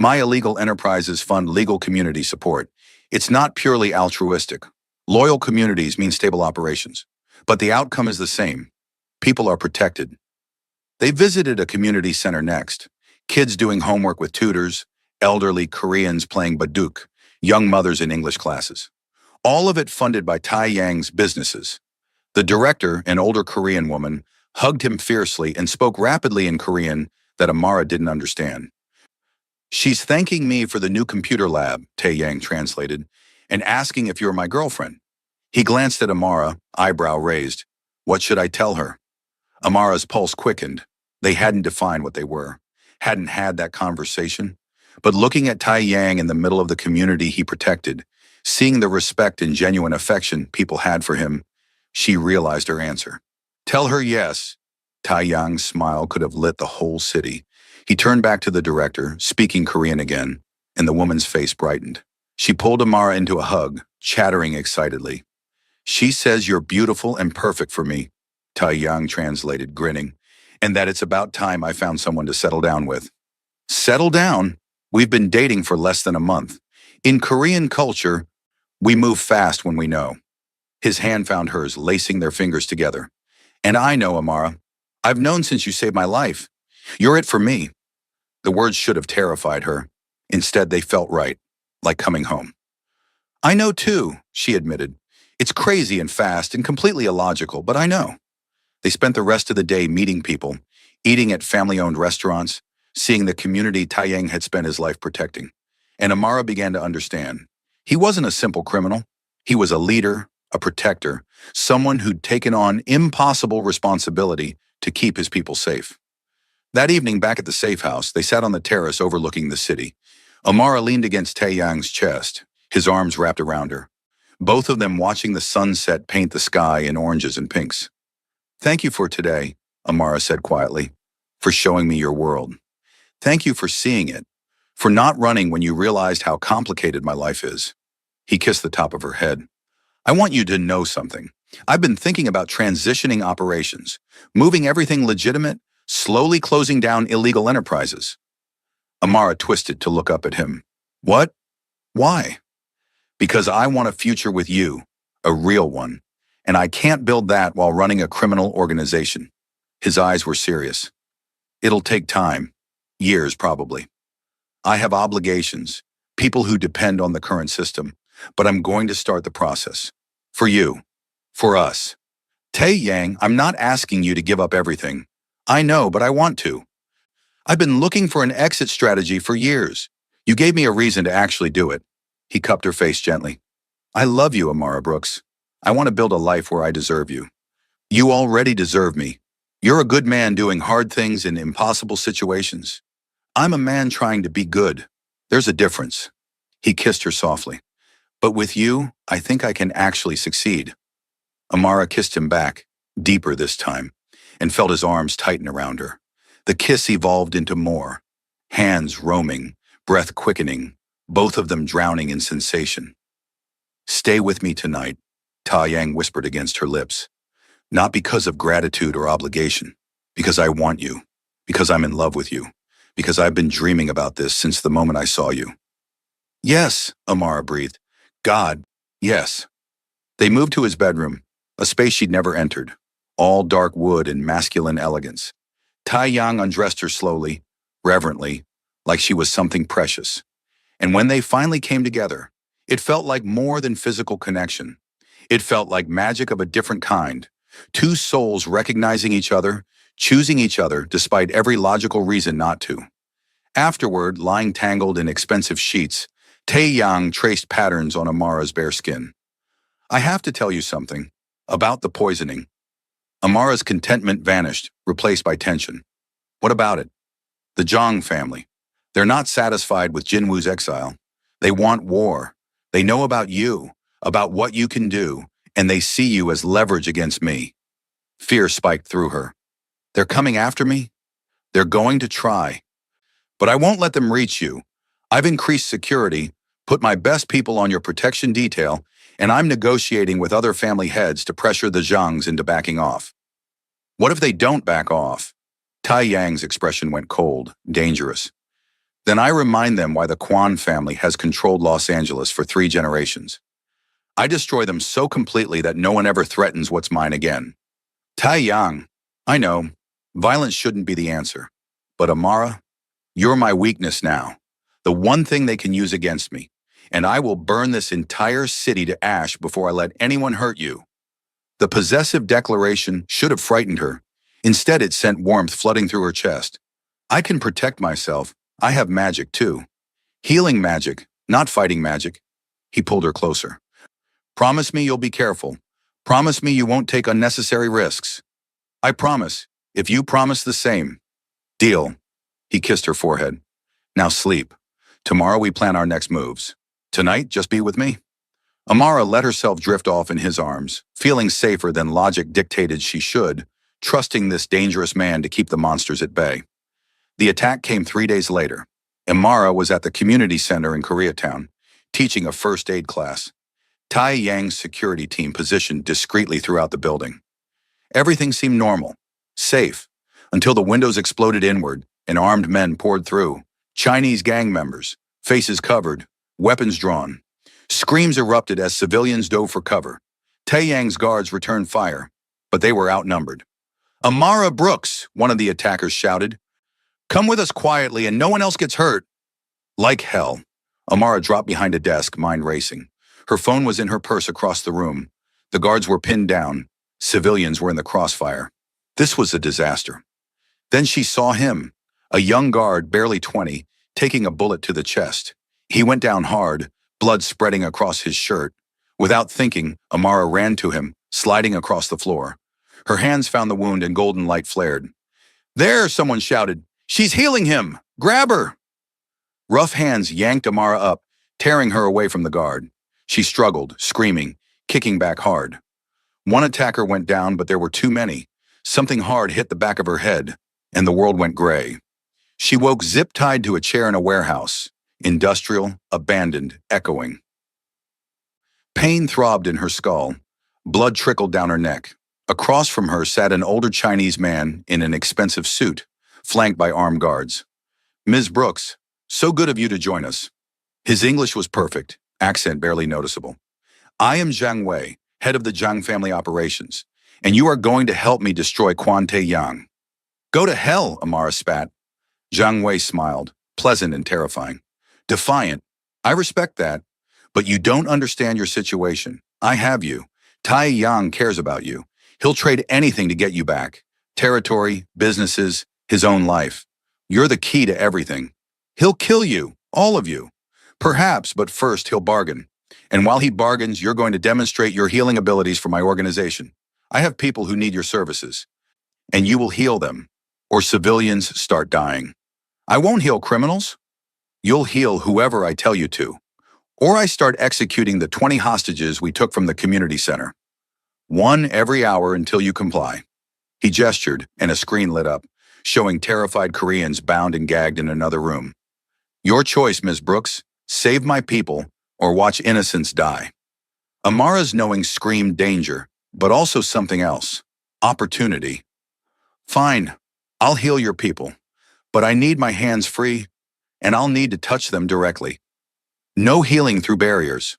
My illegal enterprises fund legal community support. It's not purely altruistic. Loyal communities mean stable operations. But the outcome is the same. People are protected. They visited a community center next. Kids doing homework with tutors, elderly Koreans playing baduk, young mothers in English classes. All of it funded by Tai Yang's businesses. The director, an older Korean woman, hugged him fiercely and spoke rapidly in Korean that Amara didn't understand. She's thanking me for the new computer lab, Tae Yang translated, and asking if you're my girlfriend. He glanced at Amara, eyebrow raised. What should I tell her? Amara's pulse quickened. They hadn't defined what they were, hadn't had that conversation. But looking at Tai Yang in the middle of the community he protected, seeing the respect and genuine affection people had for him, she realized her answer. Tell her yes. Tai Yang's smile could have lit the whole city. He turned back to the director, speaking Korean again, and the woman's face brightened. She pulled Amara into a hug, chattering excitedly. She says you're beautiful and perfect for me, Tai Yang translated, grinning, and that it's about time I found someone to settle down with. Settle down? We've been dating for less than a month. In Korean culture, we move fast when we know. His hand found hers, lacing their fingers together. And I know, Amara. I've known since you saved my life. You're it for me. The words should have terrified her. Instead, they felt right, like coming home. I know too, she admitted. It's crazy and fast and completely illogical, but I know. They spent the rest of the day meeting people, eating at family-owned restaurants, seeing the community Tai Yang had spent his life protecting. And Amara began to understand. He wasn't a simple criminal. He was a leader, a protector, someone who'd taken on impossible responsibility to keep his people safe. That evening, back at the safe house, they sat on the terrace overlooking the city. Amara leaned against Tae Yang's chest, his arms wrapped around her, both of them watching the sunset paint the sky in oranges and pinks. Thank you for today, Amara said quietly, for showing me your world. Thank you for seeing it, for not running when you realized how complicated my life is. He kissed the top of her head. I want you to know something. I've been thinking about transitioning operations, moving everything legitimate, slowly closing down illegal enterprises. Amara twisted to look up at him. What? Why? Because I want a future with you, a real one, and I can't build that while running a criminal organization. His eyes were serious. It'll take time, years probably. I have obligations, people who depend on the current system, but I'm going to start the process. For you, for us. Tae Yang, I'm not asking you to give up everything. I know, but I want to. I've been looking for an exit strategy for years. You gave me a reason to actually do it. He cupped her face gently. I love you, Amara Brooks. I want to build a life where I deserve you. You already deserve me. You're a good man doing hard things in impossible situations. I'm a man trying to be good. There's a difference. He kissed her softly. But with you, I think I can actually succeed. Amara kissed him back, deeper this time, and felt his arms tighten around her. The kiss evolved into more. Hands roaming, breath quickening, both of them drowning in sensation. Stay with me tonight, Ta Yang whispered against her lips. Not because of gratitude or obligation, because I want you, because I'm in love with you, because I've been dreaming about this since the moment I saw you. Yes, Amara breathed. God, yes. They moved to his bedroom, a space she'd never entered, all dark wood and masculine elegance. Tai Yang undressed her slowly, reverently, like she was something precious. And when they finally came together, it felt like more than physical connection. It felt like magic of a different kind. Two souls recognizing each other, choosing each other despite every logical reason not to. Afterward, lying tangled in expensive sheets, Tae Yang traced patterns on Amara's bare skin. I have to tell you something about the poisoning. Amara's contentment vanished, replaced by tension. What about it? The Zhang family. They're not satisfied with Jinwoo's exile. They want war. They know about you, about what you can do, and they see you as leverage against me. Fear spiked through her. They're coming after me? They're going to try. But I won't let them reach you. I've increased security, put my best people on your protection detail, and I'm negotiating with other family heads to pressure the Zhangs into backing off. What if they don't back off? Tai Yang's expression went cold, dangerous. Then I remind them why the Quan family has controlled Los Angeles for 3 generations. I destroy them so completely that no one ever threatens what's mine again. Tai Yang, I know, violence shouldn't be the answer. But Amara, you're my weakness now. The one thing they can use against me. And I will burn this entire city to ash before I let anyone hurt you. The possessive declaration should have frightened her. Instead, it sent warmth flooding through her chest. I can protect myself. I have magic, too. Healing magic, not fighting magic. He pulled her closer. Promise me you'll be careful. Promise me you won't take unnecessary risks. I promise, if you promise the same. Deal. He kissed her forehead. Now sleep. Tomorrow we plan our next moves. Tonight, just be with me. Amara let herself drift off in his arms, feeling safer than logic dictated she should, trusting this dangerous man to keep the monsters at bay. The attack came 3 days later. Amara was at the community center in Koreatown, teaching a first aid class. Tai Yang's security team positioned discreetly throughout the building. Everything seemed normal, safe, until the windows exploded inward and armed men poured through. Chinese gang members, faces covered, weapons drawn. Screams erupted as civilians dove for cover. Taeyang's guards returned fire, but they were outnumbered. Amara Brooks, one of the attackers shouted. Come with us quietly and no one else gets hurt. Like hell. Amara dropped behind a desk, mind racing. Her phone was in her purse across the room. The guards were pinned down. Civilians were in the crossfire. This was a disaster. Then she saw him, a young guard, barely 20, taking a bullet to the chest. He went down hard, blood spreading across his shirt. Without thinking, Amara ran to him, sliding across the floor. Her hands found the wound and golden light flared. There, someone shouted. She's healing him! Grab her! Rough hands yanked Amara up, tearing her away from the guard. She struggled, screaming, kicking back hard. One attacker went down, but there were too many. Something hard hit the back of her head, and the world went gray. She woke zip-tied to a chair in a warehouse, industrial, abandoned, echoing. Pain throbbed in her skull. Blood trickled down her neck. Across from her sat an older Chinese man in an expensive suit, flanked by armed guards. Ms. Brooks, so good of you to join us. His English was perfect, accent barely noticeable. I am Zhang Wei, head of the Zhang family operations, and you are going to help me destroy Quan Taeyang. Go to hell, Amara spat. Zhang Wei smiled, pleasant and terrifying. Defiant. I respect that, but you don't understand your situation. I have you. Taeyang cares about you. He'll trade anything to get you back. Territory, businesses, his own life. You're the key to everything. He'll kill you, all of you. Perhaps, but first he'll bargain. And while he bargains, you're going to demonstrate your healing abilities for my organization. I have people who need your services. And you will heal them, or civilians start dying. I won't heal criminals. You'll heal whoever I tell you to. Or I start executing the 20 hostages we took from the community center. 1 every hour until you comply. He gestured, and a screen lit up, showing terrified Koreans bound and gagged in another room. Your choice, Ms. Brooks. Save my people, or watch innocents die. Amara's knowing screamed danger, but also something else. Opportunity. Fine, I'll heal your people, but I need my hands free, and I'll need to touch them directly. No healing through barriers.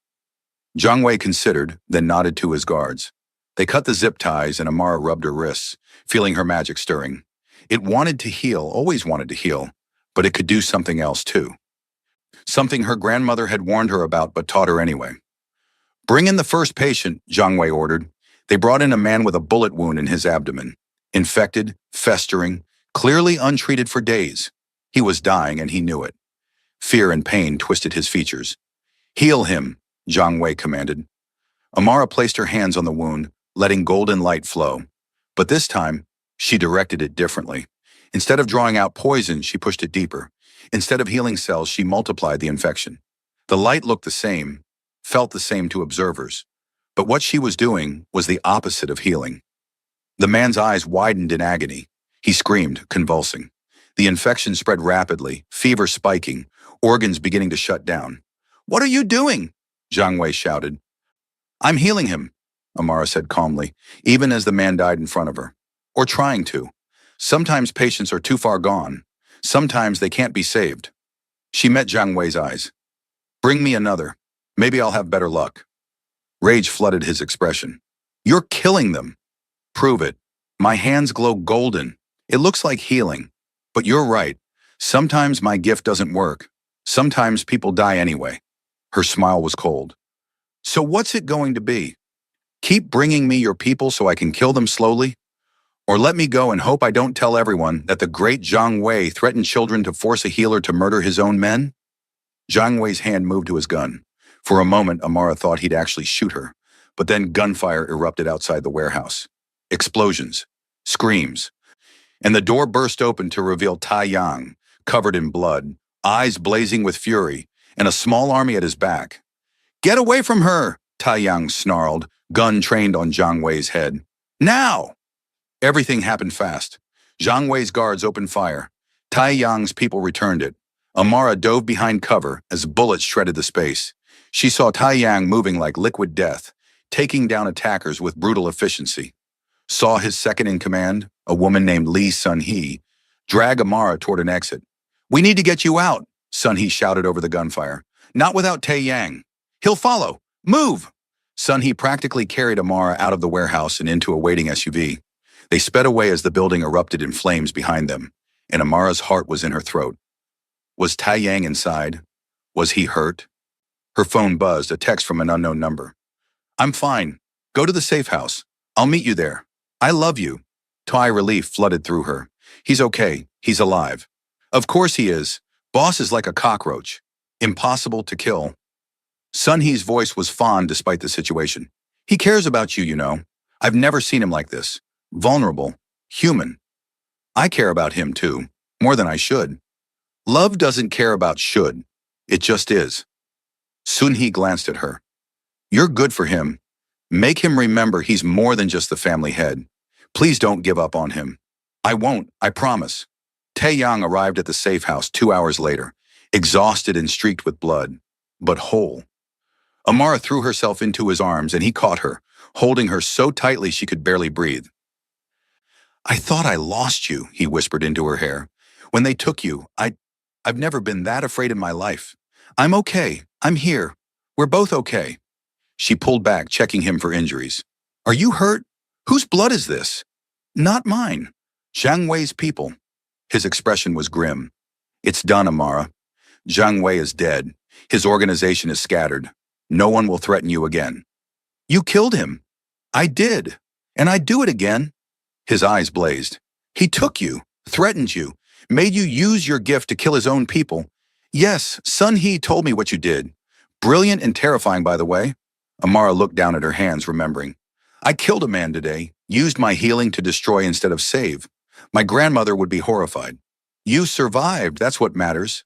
Zhang Wei considered, then nodded to his guards. They cut the zip ties and Amara rubbed her wrists, feeling her magic stirring. It wanted to heal, always wanted to heal, but it could do something else too. Something her grandmother had warned her about but taught her anyway. Bring in the first patient, Zhang Wei ordered. They brought in a man with a bullet wound in his abdomen. Infected, festering, clearly untreated for days. He was dying and he knew it. Fear and pain twisted his features. Heal him, Zhang Wei commanded. Amara placed her hands on the wound, letting golden light flow. But this time, she directed it differently. Instead of drawing out poison, she pushed it deeper. Instead of healing cells, she multiplied the infection. The light looked the same, felt the same to observers. But what she was doing was the opposite of healing. The man's eyes widened in agony. He screamed, convulsing. The infection spread rapidly, fever spiking, organs beginning to shut down. What are you doing? Zhang Wei shouted. I'm healing him, Amara said calmly, even as the man died in front of her. Or trying to. Sometimes patients are too far gone. Sometimes they can't be saved. She met Zhang Wei's eyes. Bring me another. Maybe I'll have better luck. Rage flooded his expression. You're killing them. Prove it. My hands glow golden. It looks like healing. But you're right. Sometimes my gift doesn't work. Sometimes people die anyway. Her smile was cold. So what's it going to be? Keep bringing me your people so I can kill them slowly? Or let me go and hope I don't tell everyone that the great Zhang Wei threatened children to force a healer to murder his own men? Zhang Wei's hand moved to his gun. For a moment, Amara thought he'd actually shoot her, but then gunfire erupted outside the warehouse. Explosions, screams, and the door burst open to reveal Tai Yang, covered in blood, eyes blazing with fury, and a small army at his back. Get away from her, Tai Yang snarled, gun trained on Zhang Wei's head. Now! Everything happened fast. Zhang Wei's guards opened fire. Tai Yang's people returned it. Amara dove behind cover as bullets shredded the space. She saw Tai Yang moving like liquid death, taking down attackers with brutal efficiency. Saw his second-in-command, a woman named Li Sun-hee, drag Amara toward an exit. We need to get you out, Sun-hee shouted over the gunfire. Not without Tai Yang. He'll follow. Move! Sun-hee practically carried Amara out of the warehouse and into a waiting SUV. They sped away as the building erupted in flames behind them, and Amara's heart was in her throat. Was Tai Yang inside? Was he hurt? Her phone buzzed, a text from an unknown number. I'm fine. Go to the safe house. I'll meet you there. I love you. Tai relief flooded through her. He's okay. He's alive. Of course he is. Boss is like a cockroach. Impossible to kill. Sun-hee's voice was fond despite the situation. He cares about you, you know. I've never seen him like this. Vulnerable. Human. I care about him too. More than I should. Love doesn't care about should. It just is. Sun-hee glanced at her. You're good for him. Make him remember he's more than just the family head. Please don't give up on him. I won't, I promise. Tai Yang arrived at the safe house 2 hours later, exhausted and streaked with blood, but whole. Amara threw herself into his arms and he caught her, holding her so tightly she could barely breathe. I thought I lost you, he whispered into her hair. When they took you, I've never been that afraid in my life. I'm okay. I'm here. We're both okay. She pulled back, checking him for injuries. Are you hurt? Whose blood is this? Not mine. Zhang Wei's people. His expression was grim. It's done, Amara. Zhang Wei is dead. His organization is scattered. No one will threaten you again. You killed him. I did. And I'd do it again. His eyes blazed. He took you, threatened you, made you use your gift to kill his own people. Yes, Sun-hee told me what you did. Brilliant and terrifying, by the way. Amara looked down at her hands, remembering. I killed a man today, used my healing to destroy instead of save. My grandmother would be horrified. You survived, that's what matters.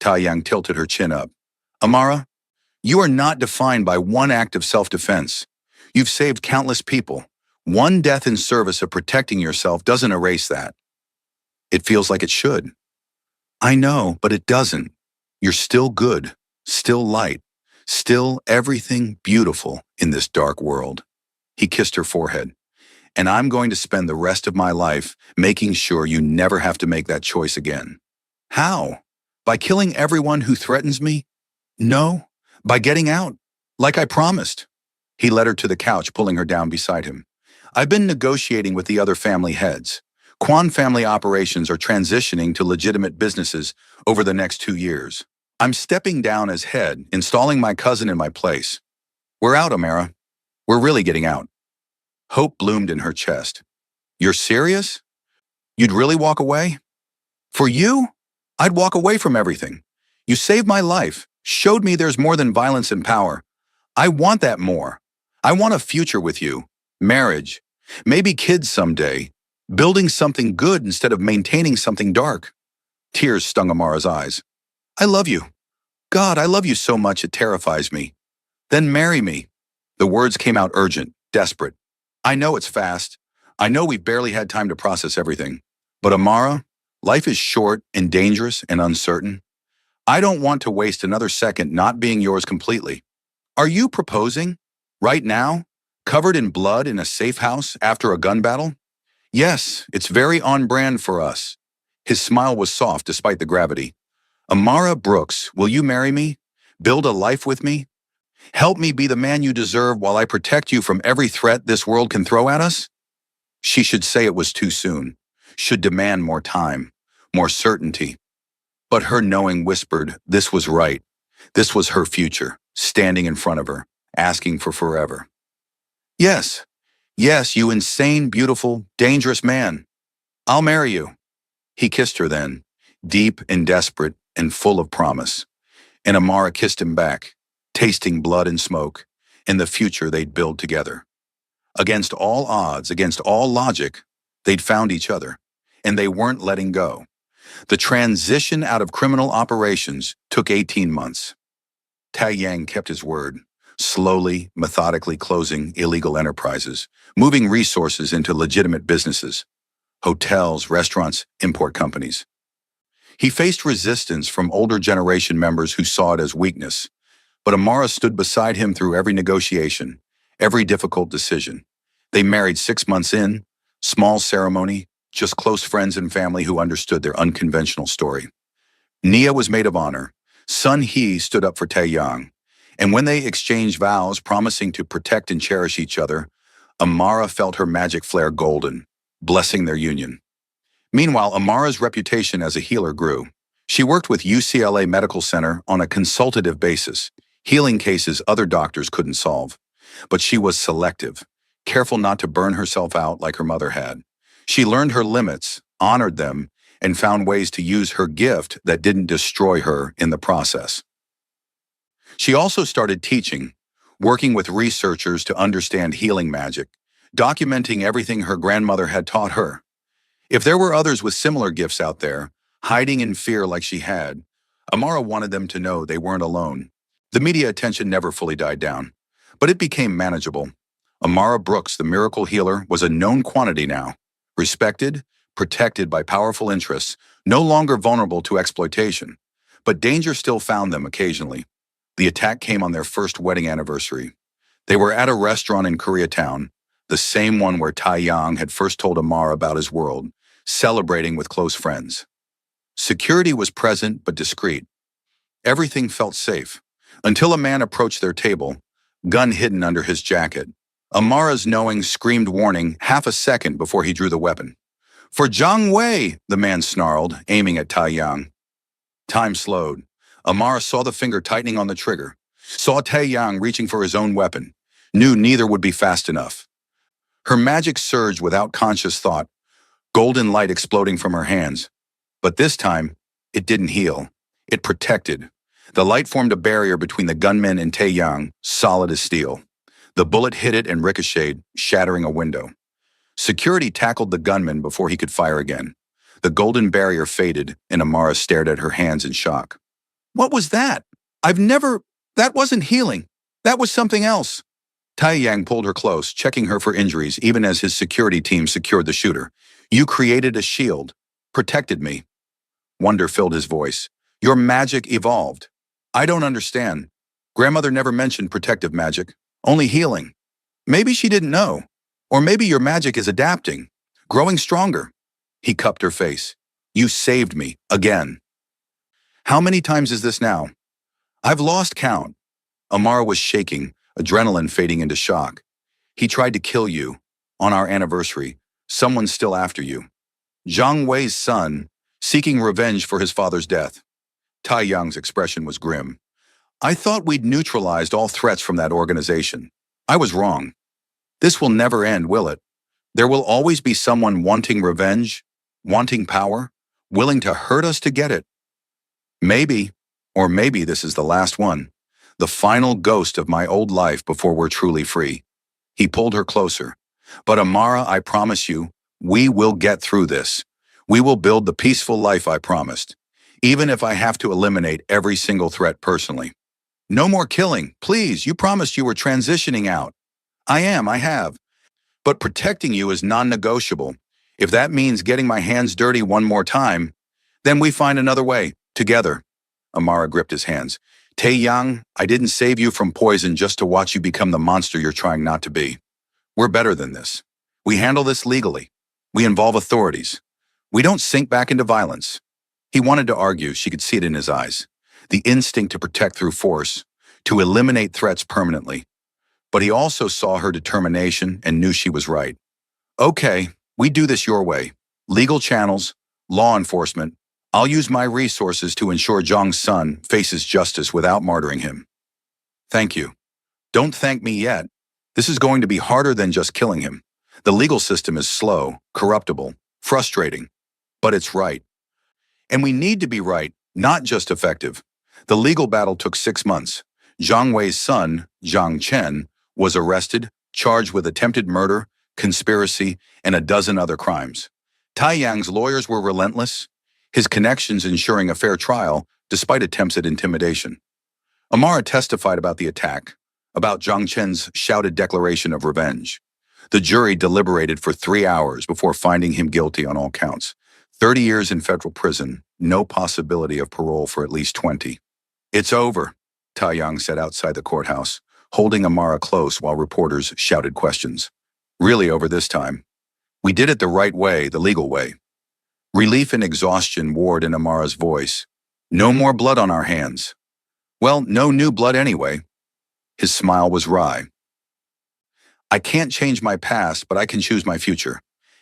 Tai Yang tilted her chin up. Amara, you are not defined by one act of self-defense. You've saved countless people. One death in service of protecting yourself doesn't erase that. It feels like it should. I know, but it doesn't. You're still good, still light, still everything beautiful in this dark world. He kissed her forehead. And I'm going to spend the rest of my life making sure you never have to make that choice again. How? By killing everyone who threatens me? No, by getting out, like I promised. He led her to the couch, pulling her down beside him. I've been negotiating with the other family heads. Quan family operations are transitioning to legitimate businesses over the next 2 years. I'm stepping down as head, installing my cousin in my place. We're out, Amara. We're really getting out. Hope bloomed in her chest. You're serious? You'd really walk away? For you? I'd walk away from everything. You saved my life, showed me there's more than violence and power. I want that more. I want a future with you. Marriage. Maybe kids someday. Building something good instead of maintaining something dark. Tears stung Amara's eyes. I love you. God, I love you so much it terrifies me. Then marry me. The words came out urgent, desperate. I know it's fast. I know we've barely had time to process everything. But Amara, life is short and dangerous and uncertain. I don't want to waste another second not being yours completely. Are you proposing? Right now? Covered in blood in a safe house after a gun battle? Yes, it's very on brand for us. His smile was soft despite the gravity. Amara Brooks, will you marry me? Build a life with me? Help me be the man you deserve while I protect you from every threat this world can throw at us? She should say it was too soon, should demand more time, more certainty. But her knowing whispered this was right. This was her future, standing in front of her, asking for forever. Yes, yes, you insane, beautiful, dangerous man. I'll marry you. He kissed her then, deep and desperate and full of promise. And Amara kissed him back, tasting blood and smoke, and the future they'd build together. Against all odds, against all logic, they'd found each other, and they weren't letting go. The transition out of criminal operations took 18 months. Taiyang kept his word, slowly, methodically closing illegal enterprises, moving resources into legitimate businesses, hotels, restaurants, import companies. He faced resistance from older generation members who saw it as weakness, but Amara stood beside him through every negotiation, every difficult decision. They married 6 months in, small ceremony, just close friends and family who understood their unconventional story. Nia was maid of honor. Sun He stood up for Taeyang. And when they exchanged vows promising to protect and cherish each other, Amara felt her magic flare golden, blessing their union. Meanwhile, Amara's reputation as a healer grew. She worked with UCLA Medical Center on a consultative basis, healing cases other doctors couldn't solve. But she was selective, careful not to burn herself out like her mother had. She learned her limits, honored them, and found ways to use her gift that didn't destroy her in the process. She also started teaching, working with researchers to understand healing magic, documenting everything her grandmother had taught her. If there were others with similar gifts out there, hiding in fear like she had, Amara wanted them to know they weren't alone. The media attention never fully died down, but it became manageable. Amara Brooks, the miracle healer, was a known quantity now, respected, protected by powerful interests, no longer vulnerable to exploitation. But danger still found them occasionally. The attack came on their first wedding anniversary. They were at a restaurant in Koreatown, the same one where Taeyang had first told Amara about his world, celebrating with close friends. Security was present but discreet. Everything felt safe, until a man approached their table, gun hidden under his jacket. Amara's knowing screamed warning half a second before he drew the weapon. "For Zhang Wei," the man snarled, aiming at Taeyang. Time slowed. Amara saw the finger tightening on the trigger, saw Taeyang reaching for his own weapon, knew neither would be fast enough. Her magic surged without conscious thought, golden light exploding from her hands. But this time, it didn't heal. It protected. The light formed a barrier between the gunman and Taeyang, solid as steel. The bullet hit it and ricocheted, shattering a window. Security tackled the gunman before he could fire again. The golden barrier faded, and Amara stared at her hands in shock. "What was that? That wasn't healing. That was something else." Taeyang pulled her close, checking her for injuries even as his security team secured the shooter. "You created a shield, protected me." Wonder filled his voice. "Your magic evolved." "I don't understand. Grandmother never mentioned protective magic, only healing." "Maybe she didn't know. Or maybe your magic is adapting, growing stronger." He cupped her face. "You saved me, again." "How many times is this now?" "I've lost count." Amara was shaking, adrenaline fading into shock. "He tried to kill you. On our anniversary. Someone's still after you. Zhang Wei's son, seeking revenge for his father's death." Taeyang's expression was grim. "I thought we'd neutralized all threats from that organization. I was wrong. This will never end, will it? There will always be someone wanting revenge, wanting power, willing to hurt us to get it. Maybe, or maybe this is the last one, the final ghost of my old life before we're truly free." He pulled her closer. "But Amara, I promise you, we will get through this. We will build the peaceful life I promised, even if I have to eliminate every single threat personally. No more killing, please. You promised you were transitioning out." I have. But protecting you is non-negotiable. If that means getting my hands dirty one more time, then we find another way, together." Amara gripped his hands. "Taeyang, I didn't save you from poison just to watch you become the monster you're trying not to be. We're better than this. We handle this legally. We involve authorities. We don't sink back into violence." He wanted to argue, she could see it in his eyes. The instinct to protect through force, to eliminate threats permanently. But he also saw her determination and knew she was right. Okay, we do this your way. Legal channels, law enforcement. I'll use my resources to ensure Zhang's son faces justice without martyring him. Thank you. Don't thank me yet. This is going to be harder than just killing him. The legal system is slow, corruptible, frustrating, but it's right. And we need to be right, not just effective. The legal battle took 6 months. Zhang Wei's son, Zhang Chen, was arrested, charged with attempted murder, conspiracy, and a dozen other crimes. Tai Yang's lawyers were relentless, his connections ensuring a fair trial despite attempts at intimidation. Amara testified about the attack, about Zhang Chen's shouted declaration of revenge. The jury deliberated for 3 hours before finding him guilty on all counts. 30 years in federal prison, no possibility of parole for at least 20. It's over, Tai Yang said outside the courthouse, holding Amara close while reporters shouted questions. Really over this time. We did it the right way, the legal way. Relief and exhaustion warred in Amara's voice. No more blood on our hands. Well, no new blood anyway. His smile was wry. I can't change my past, but I can choose my future.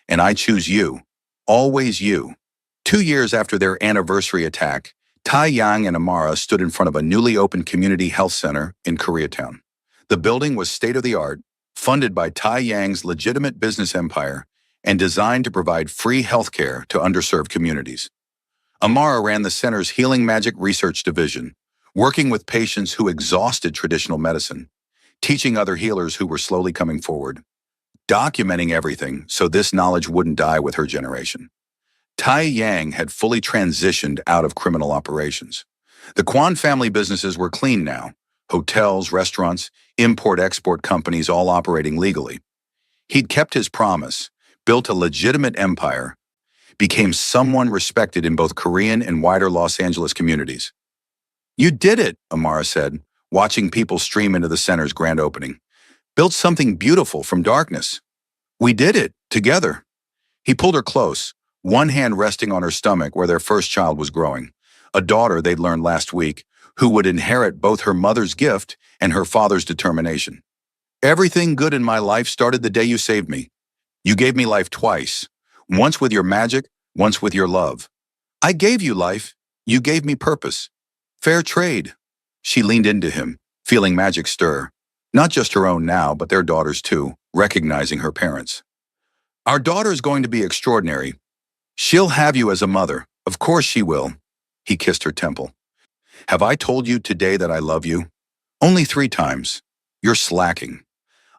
And I choose you. Always you. 2 years after their anniversary attack, Tai Yang and Amara stood in front of a newly opened community health center in Koreatown. The building was state-of-the-art, funded by Tai Yang's legitimate business empire, and designed to provide free healthcare to underserved communities. Amara ran the center's Healing Magic Research Division, working with patients who exhausted traditional medicine, teaching other healers who were slowly coming forward, documenting everything so this knowledge wouldn't die with her generation. Tai Yang had fully transitioned out of criminal operations. The Kwan family businesses were clean now, hotels, restaurants, import-export companies all operating legally. He'd kept his promise, built a legitimate empire, became someone respected in both Korean and wider Los Angeles communities. You did it, Amara said, watching people stream into the center's grand opening. Built something beautiful from darkness. We did it, together. He pulled her close, one hand resting on her stomach where their first child was growing, a daughter they'd learned last week, who would inherit both her mother's gift and her father's determination. Everything good in my life started the day you saved me. You gave me life twice, once with your magic, once with your love. I gave you life, you gave me purpose. Fair trade. She leaned into him, feeling magic stir, not just her own now, but their daughter's too, recognizing her parents. Our daughter's going to be extraordinary. She'll have you as a mother. Of course she will. He kissed her temple. Have I told you today that I love you? Only 3 times. You're slacking.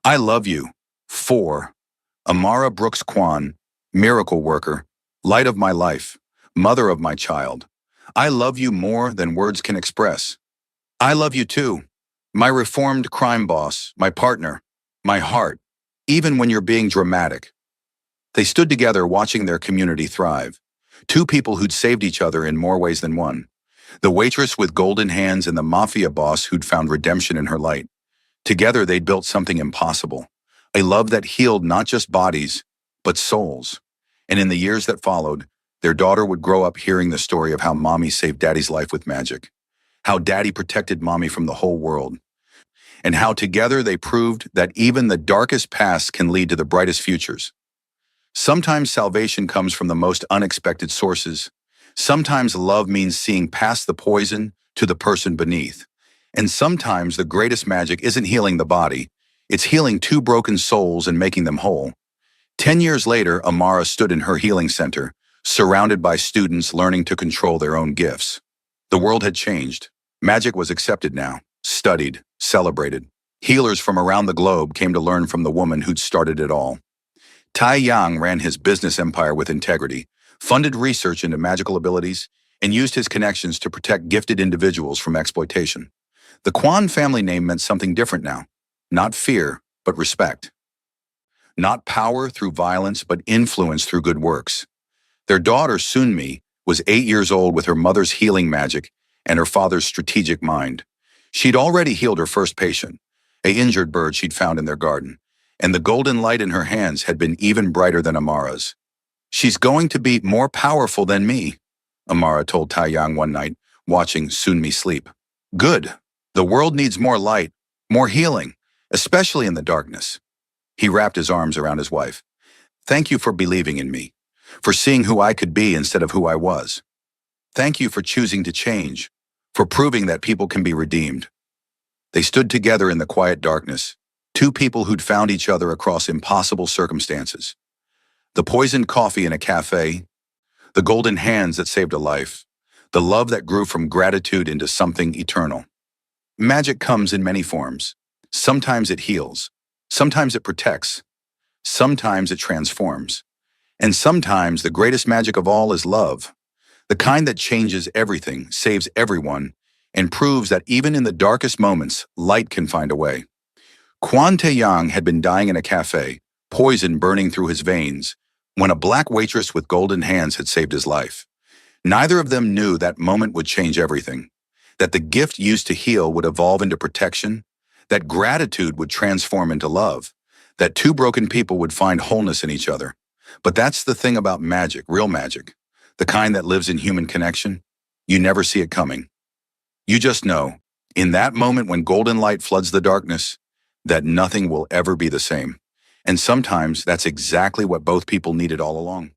I love you. 4. Amara Brooks Kwan, miracle worker, light of my life, mother of my child. I love you more than words can express. I love you too. My reformed crime boss, my partner, my heart, even when you're being dramatic. They stood together watching their community thrive. 2 people who'd saved each other in more ways than one. The waitress with golden hands and the Mafia boss who'd found redemption in her light. Together they'd built something impossible. A love that healed not just bodies, but souls. And in the years that followed, their daughter would grow up hearing the story of how mommy saved daddy's life with magic. How daddy protected mommy from the whole world. And how together they proved that even the darkest pasts can lead to the brightest futures. Sometimes salvation comes from the most unexpected sources. Sometimes love means seeing past the poison to the person beneath. And sometimes the greatest magic isn't healing the body, it's healing 2 broken souls and making them whole. 10 years later, Amara stood in her healing center, surrounded by students learning to control their own gifts. The world had changed. Magic was accepted now, studied, celebrated. Healers from around the globe came to learn from the woman who'd started it all. Tai Yang ran his business empire with integrity, funded research into magical abilities, and used his connections to protect gifted individuals from exploitation. The Kwan family name meant something different now. Not fear, but respect. Not power through violence, but influence through good works. Their daughter, Sunmi, was 8 years old with her mother's healing magic and her father's strategic mind. She'd already healed her first patient, an injured bird she'd found in their garden, and the golden light in her hands had been even brighter than Amara's. She's going to be more powerful than me, Amara told Tai Yang one night, watching Sunmi sleep. Good. The world needs more light, more healing, especially in the darkness. He wrapped his arms around his wife. Thank you for believing in me, for seeing who I could be instead of who I was. Thank you for choosing to change, for proving that people can be redeemed. They stood together in the quiet darkness, two people who'd found each other across impossible circumstances. The poisoned coffee in a cafe, the golden hands that saved a life, the love that grew from gratitude into something eternal. Magic comes in many forms. Sometimes it heals, sometimes it protects, sometimes it transforms, and sometimes the greatest magic of all is love, the kind that changes everything, saves everyone, and proves that even in the darkest moments, light can find a way. Kwan Taeyang had been dying in a cafe, poison burning through his veins, when a black waitress with golden hands had saved his life. Neither of them knew that moment would change everything, that the gift used to heal would evolve into protection, that gratitude would transform into love, that two broken people would find wholeness in each other. But that's the thing about magic, real magic, the kind that lives in human connection. You never see it coming. You just know, in that moment when golden light floods the darkness, that nothing will ever be the same. And sometimes that's exactly what both people needed all along.